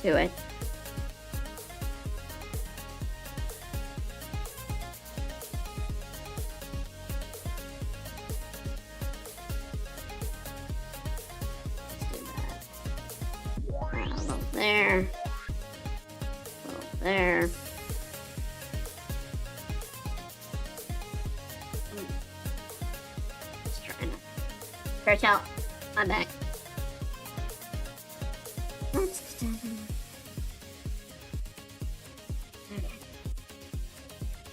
To it. Let's do that. A little there. A little there. Just trying to stretch out my back.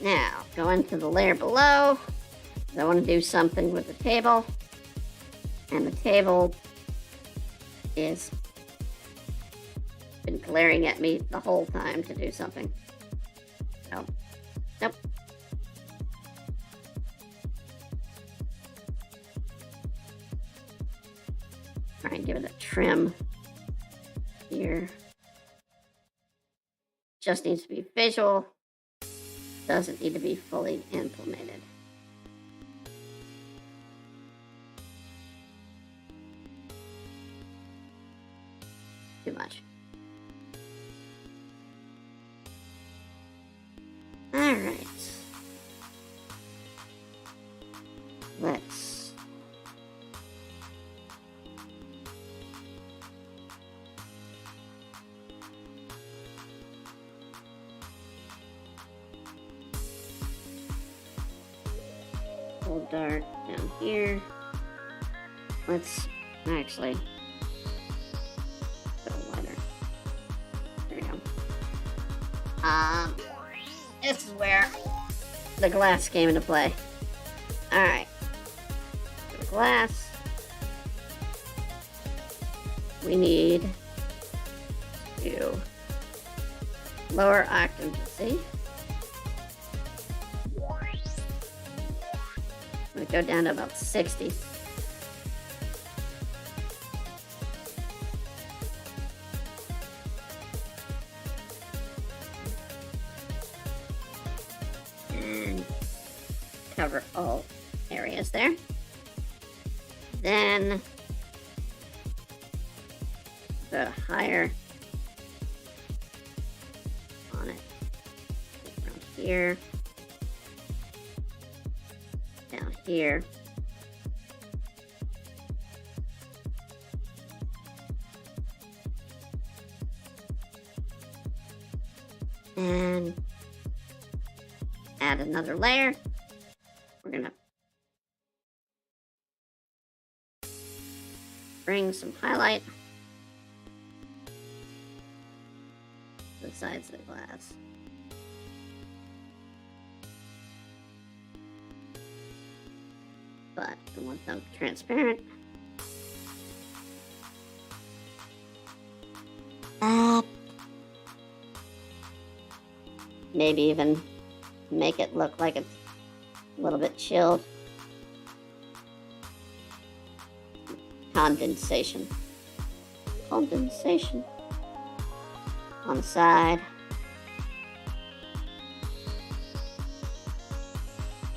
Now, go into the layer below. I want to do something with the table. And the table is been glaring at me the whole time to do something. Nope. Try and give it a trim here. Just needs to be visual. Doesn't need to be fully implemented. Too much. All right. Let's pull dark down here. Let's actually go lighter. There we go. This is where the glass came into play. All right. For the glass, we need to lower occupancy. We go down to about 60. And cover all areas there. Then go higher on it. Around here. Down here. And add another layer. We're gonna bring some highlight to the sides of the glass. But I want them transparent. Maybe even make it look like it's a little bit chilled. Condensation. Condensation. On the side.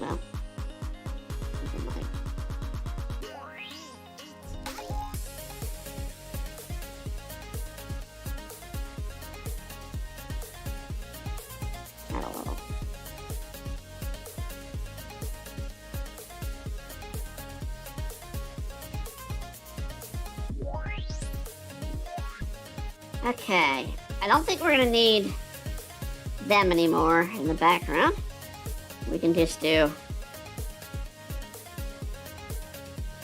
Well, something like. Add a little. Okay, I don't think we're gonna need them anymore in the background. We can just do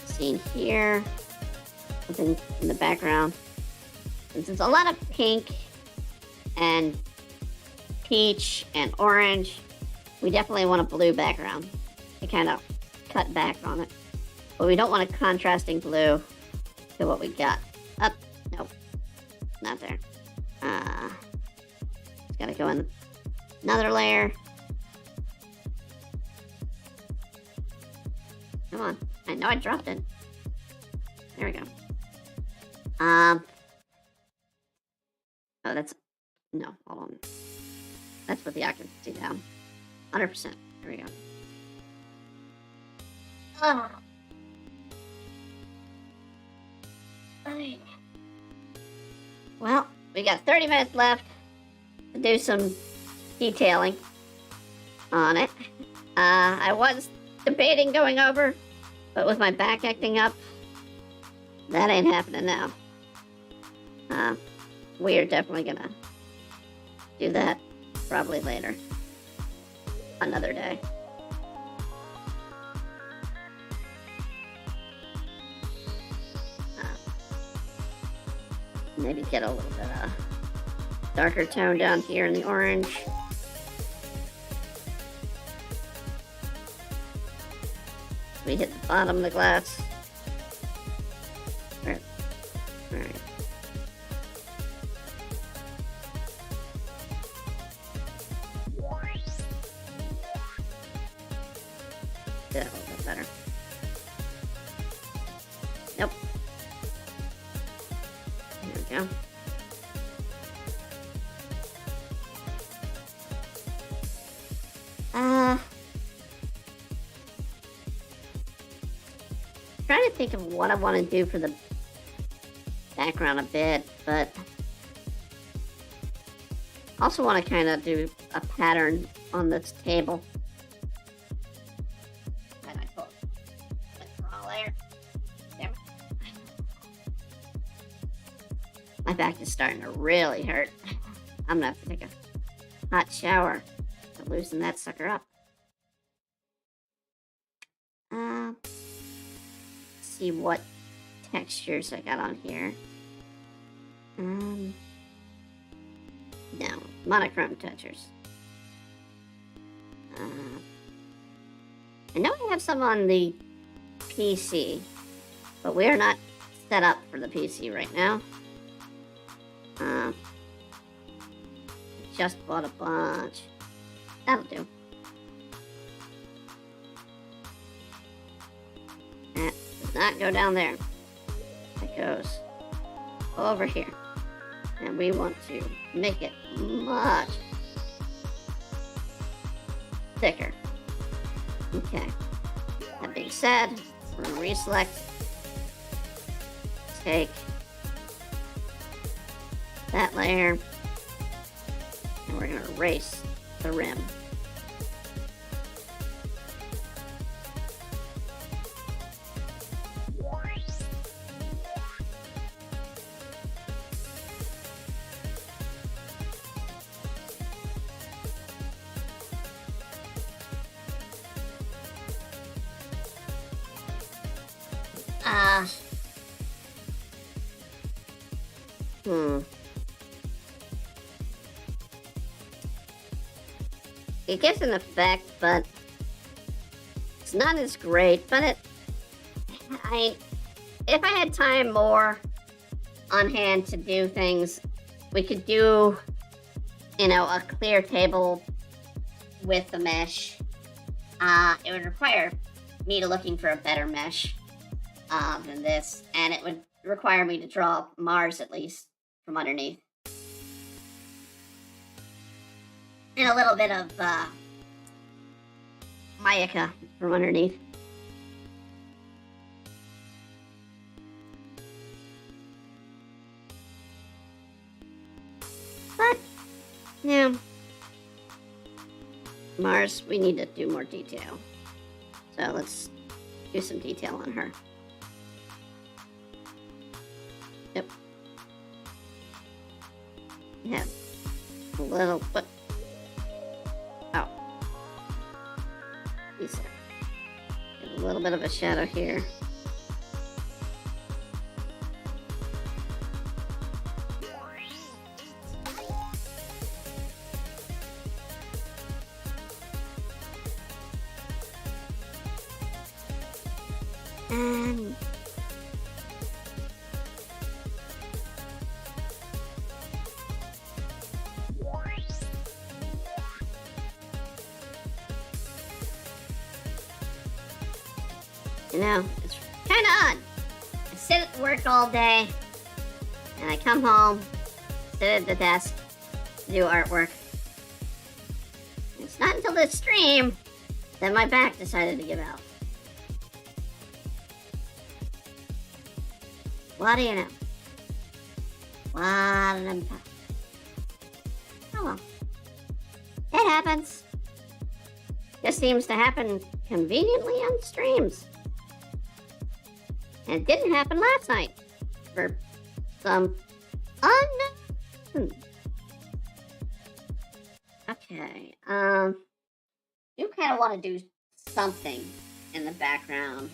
scene here, something in the background. And since a lot of pink and peach and orange, we definitely want a blue background to kind of cut back on it. But we don't want a contrasting blue to what we got. Up, nope. Not there. It's gotta go in another layer. Come on. I know I dropped it. There we go. Oh, that's... No, hold on. Let's put the occupancy down. 100%. There we go. Oh. Well, we got 30 minutes left to do some detailing on it. I was debating going over, but with my back acting up, that ain't happening now. We are definitely gonna do that probably later. Another day. Maybe get a little bit darker tone down here in the orange. We hit the bottom of the glass. All right. go. Trying to think of what I want to do for the background a bit, but also want to kind of do a pattern on this table. Why did I pull it? Wrong layer. Damn it. My back is starting to really hurt. I'm gonna have to take a hot shower to loosen that sucker up. See what textures I got on here. No, monochrome textures. I know I have some on the PC, but we are not set up for the PC right now. Just bought a bunch. That'll do. That does not go down there. It goes over here. And we want to make it much thicker. Okay. That being said, we're going to reselect. Take that layer. And we're going to erase the rim. It gives an effect, but it's not as great. But if I had time more on hand to do things, we could do, a clear table with the mesh. It would require me to looking for a better mesh than this, and it would require me to draw Mars at least from underneath. And a little bit of Mayaka from underneath. But, Mars, we need to do more detail. So let's do some detail on her. Yep. Yeah. A little, but a little bit of a shadow here. And it's kind of odd. I sit at work all day, and I come home, sit at the desk, do artwork. And it's not until this stream that my back decided to give out. What do you know? What an impact. Oh well. It happens. Just seems to happen conveniently on streams. And it didn't happen last night for some unknown. Okay, you kind of want to do something in the background.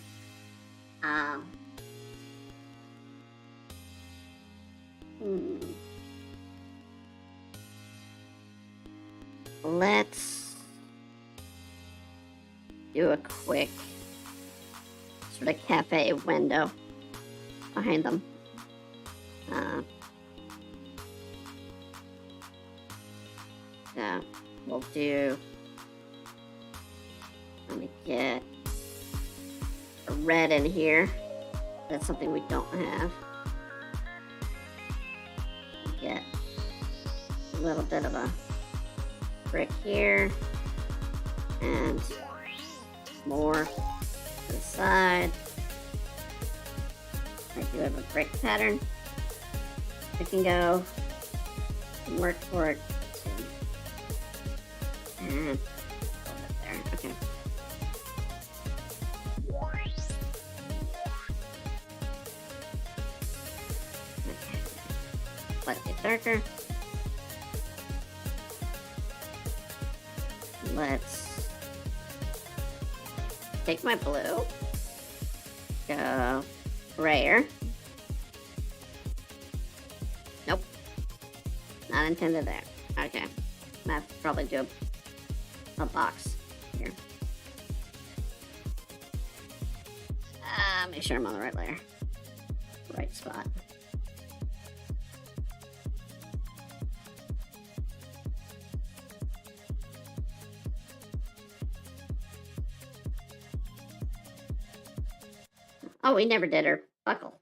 Let's do a quick sort of cafe window behind them. So we'll do, let me get a red in here. That's something we don't have. get a little bit of a brick here and more to the side. I do have a brick pattern. I can go and work for it and hold it there. Okay. Slightly darker. Let's take my blue, go grayer. Nope, not intended there. Okay, I have to probably do a box here. Make sure I'm on the right layer, right spot. Oh, we never did her buckle.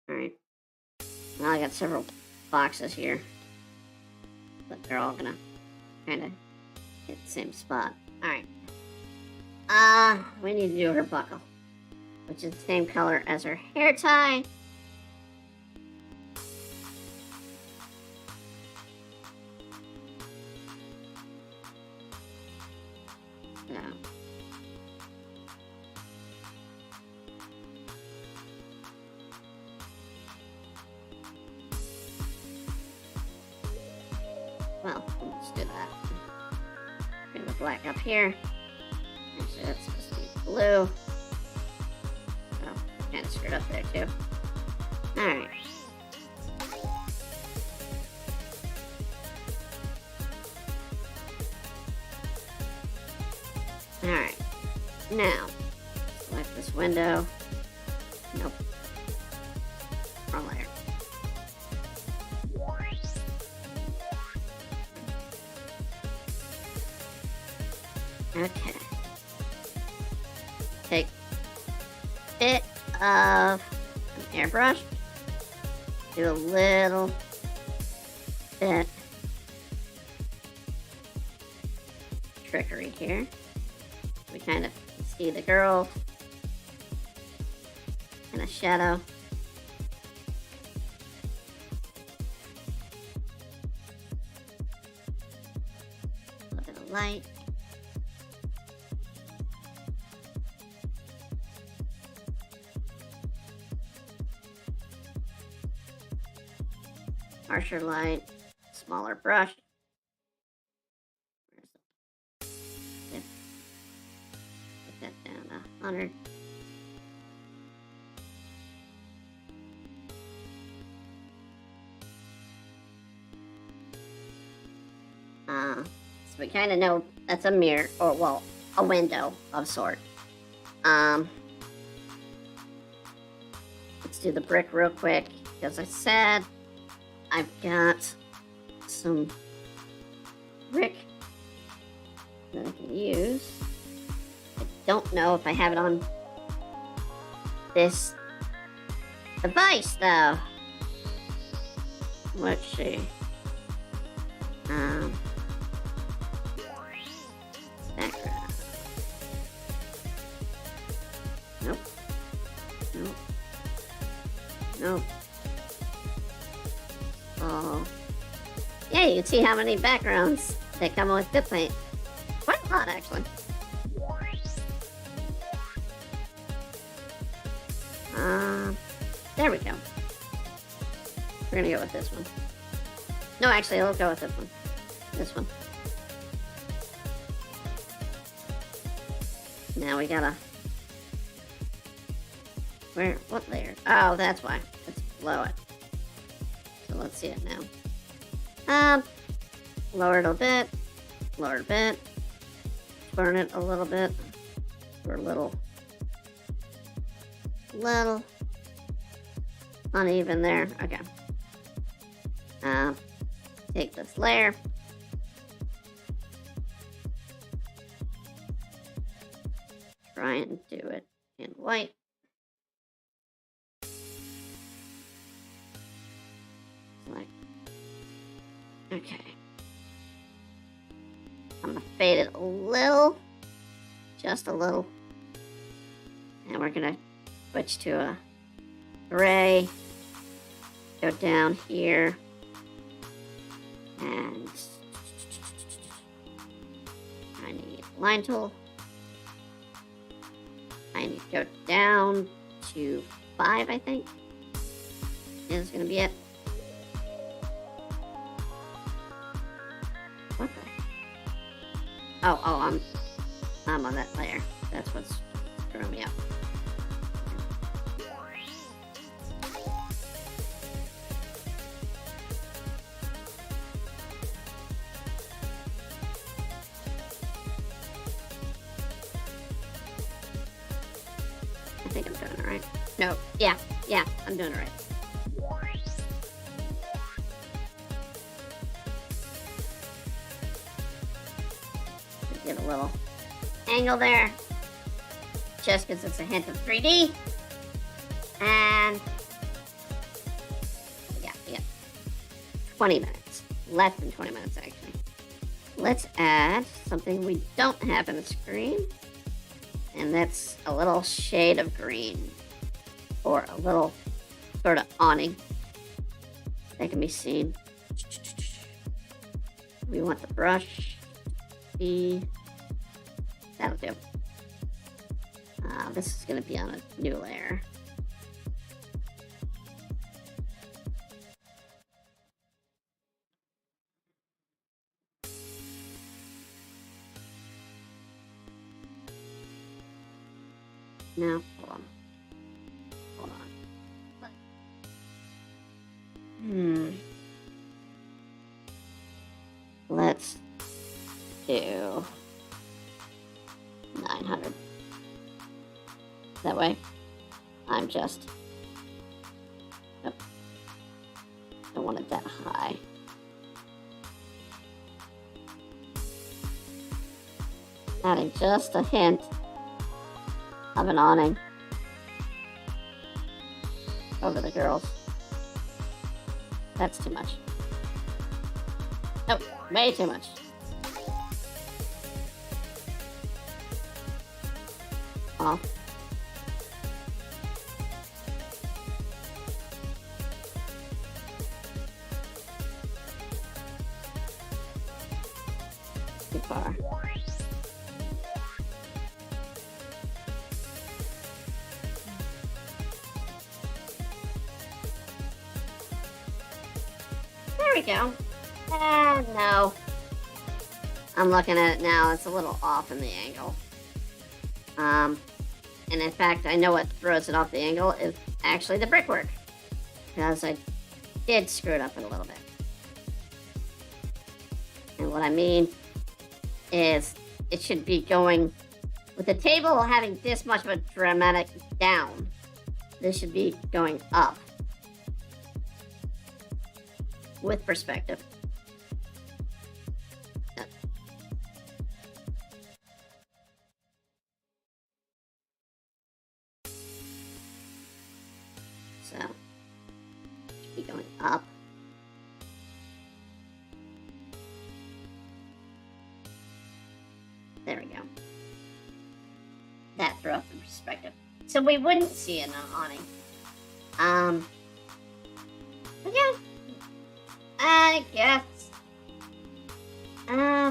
Alright. Well, I got several boxes here. But they're all gonna kind of hit the same spot. Alright. We need to do her buckle. Which is the same color as her hair tie. So. Well, let's do that. Bring the black up here. Actually, that's supposed to be blue. Oh, kind of screwed up there, too. Alright. Alright. Now, select this window. Nope. Wrong layer. Okay. Take a bit of an airbrush. Do a little bit trickery here. We kind of see the girl in a shadow. A little bit of light. Harsher light, smaller brush. Where's the put that down to 100. So we kind of know that's a mirror, or well, a window of sort. Let's do the brick real quick, because I said I've got some brick that I can use. I don't know if I have it on this device, though. Let's see. Background. Nope. Nope. Nope. Oh. Yeah, you can see how many backgrounds they come with dip paint. Quite a lot, actually. There we go. We're gonna go with this one. No, actually, I'll go with this one. This one. Now we gotta... Where? What layer? Oh, that's why. Let's blow it. So let's see it now. Lower it a bit. Lower it a bit. Burn it a little bit. We're a little uneven there. Okay. Take this layer. Try and do it in white. Select Okay. I'm gonna fade it a little. Just a little. And we're gonna switch to a gray. Go down here. And I need line tool. I need to go down to 5, I think. Is gonna be it. What the? Oh, I'm on that layer. That's what's throwing me up. I think I'm doing it right. No, yeah, I'm doing it right. Give a little angle there, just because it's a hint of 3D. And yeah, 20 minutes, less than 20 minutes actually. Let's add something we don't have in the screen, and that's a little shade of green, or a little sort of awning that can be seen. We want the brush. That'll do. This is going to be on a new layer. Now, hold on. Let's do 900. That way, I'm just, don't want it that high. Adding just a hint of an awning over the girls. That's too much. Oh, way too much. Off. Too far. There we go. No. I'm looking at it now. It's a little off in the angle. And in fact, I know what throws it off the angle is actually the brickwork, because I did screw it up a little bit. And what I mean is it should be going, with the table having this much of a dramatic down, this should be going up with perspective. So, should be going up. There we go. That throw off the perspective. So we wouldn't see an awning. But yeah. I guess.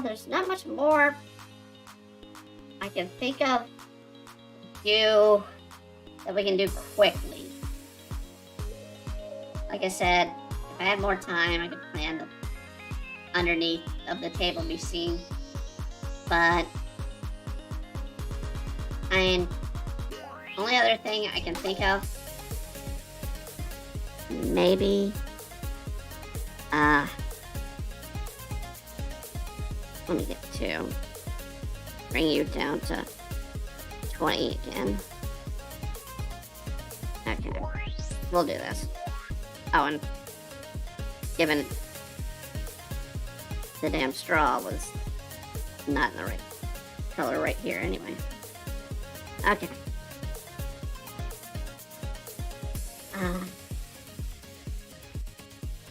There's not much more I can think of that we can do quickly. Like I said, if I had more time, I could plan the underneath of the table be seen. But only other thing I can think of, maybe, let me get to bring you down to 20 again. Okay, we'll do this. Oh, and given the damn straw was not in the right color right here anyway. Okay.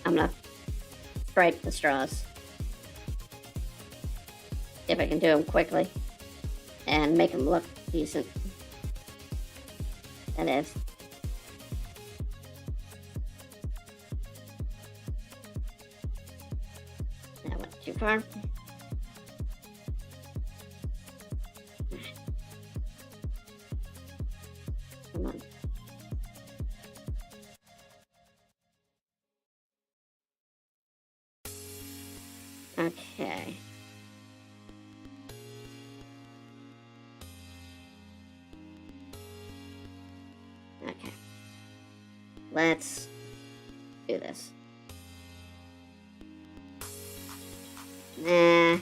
I'm gonna stripe the straws. If I can do them quickly and make them look decent. That is. That went too far. Come on. Okay. Okay. Let's do this. Nah.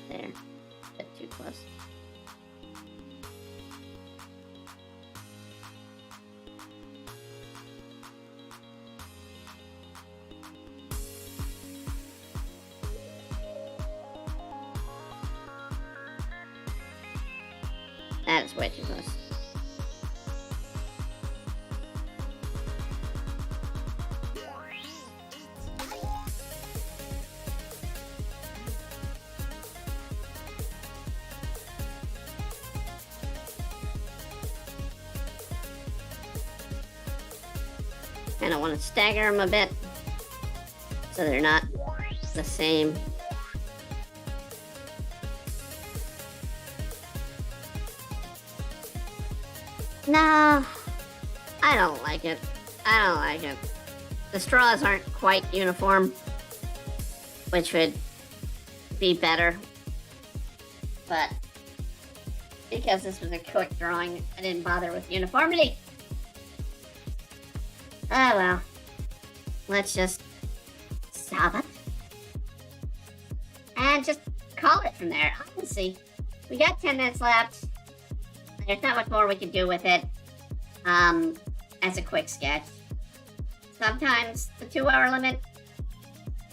There. Bit too close. That is way too close. And I want to stagger them a bit so they're not the same. No, I don't like it. I don't like it. The straws aren't quite uniform, which would be better. But because this was a quick drawing, I didn't bother with uniformity. Oh well. Let's just solve it. And just call it from there. Honestly, we got 10 minutes left. There's not much more we can do with it as a quick sketch. Sometimes the 2-hour limit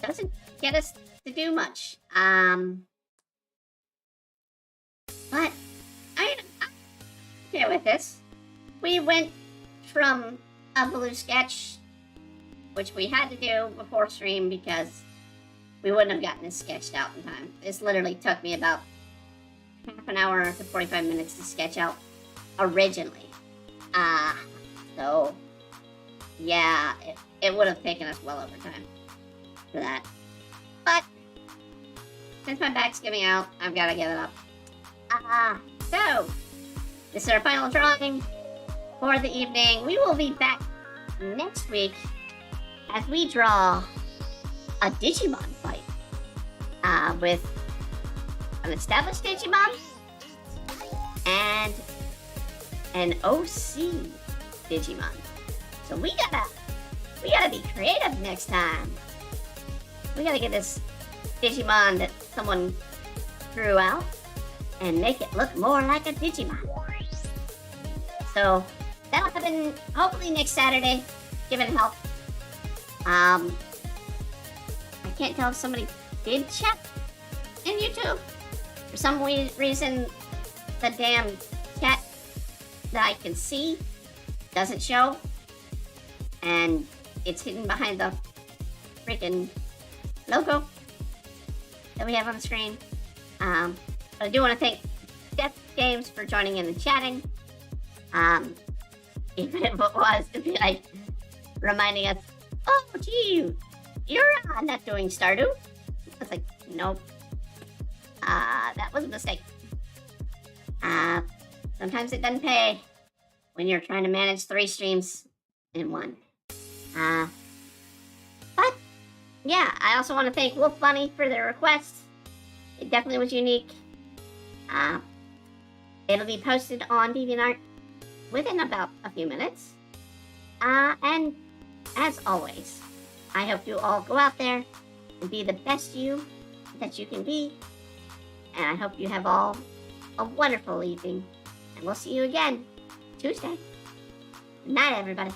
doesn't get us to do much. But I'm okay with this. We went from a blue sketch, which we had to do before stream because we wouldn't have gotten this sketched out in time. This literally took me about half an hour to 45 minutes to sketch out originally. So yeah, it would have taken us well over time for that. But since my back's giving out, I've got to give it up. So this is our final drawing for the evening. We will be back next week as we draw a Digimon fight with an established Digimon and an OC Digimon. So we gotta be creative next time. We gotta get this Digimon that someone drew out and make it look more like a Digimon. So that'll happen hopefully next Saturday, given help. I can't tell if somebody did check in YouTube. For some reason, the damn chat that I can see doesn't show. And it's hidden behind the freaking logo that we have on the screen. But I do want to thank Death Games for joining in and chatting. Even if it was to be like reminding us, oh gee, you're not doing Stardew. I was like, nope. That was a mistake. Sometimes it doesn't pay when you're trying to manage 3 streams in one. But yeah, I also want to thank Wolf Bunny for their request. It definitely was unique. It'll be posted on DeviantArt within about a few minutes. And as always, I hope you all go out there and be the best you that you can be. And I hope you have all a wonderful evening. And we'll see you again Tuesday. Good night, everybody.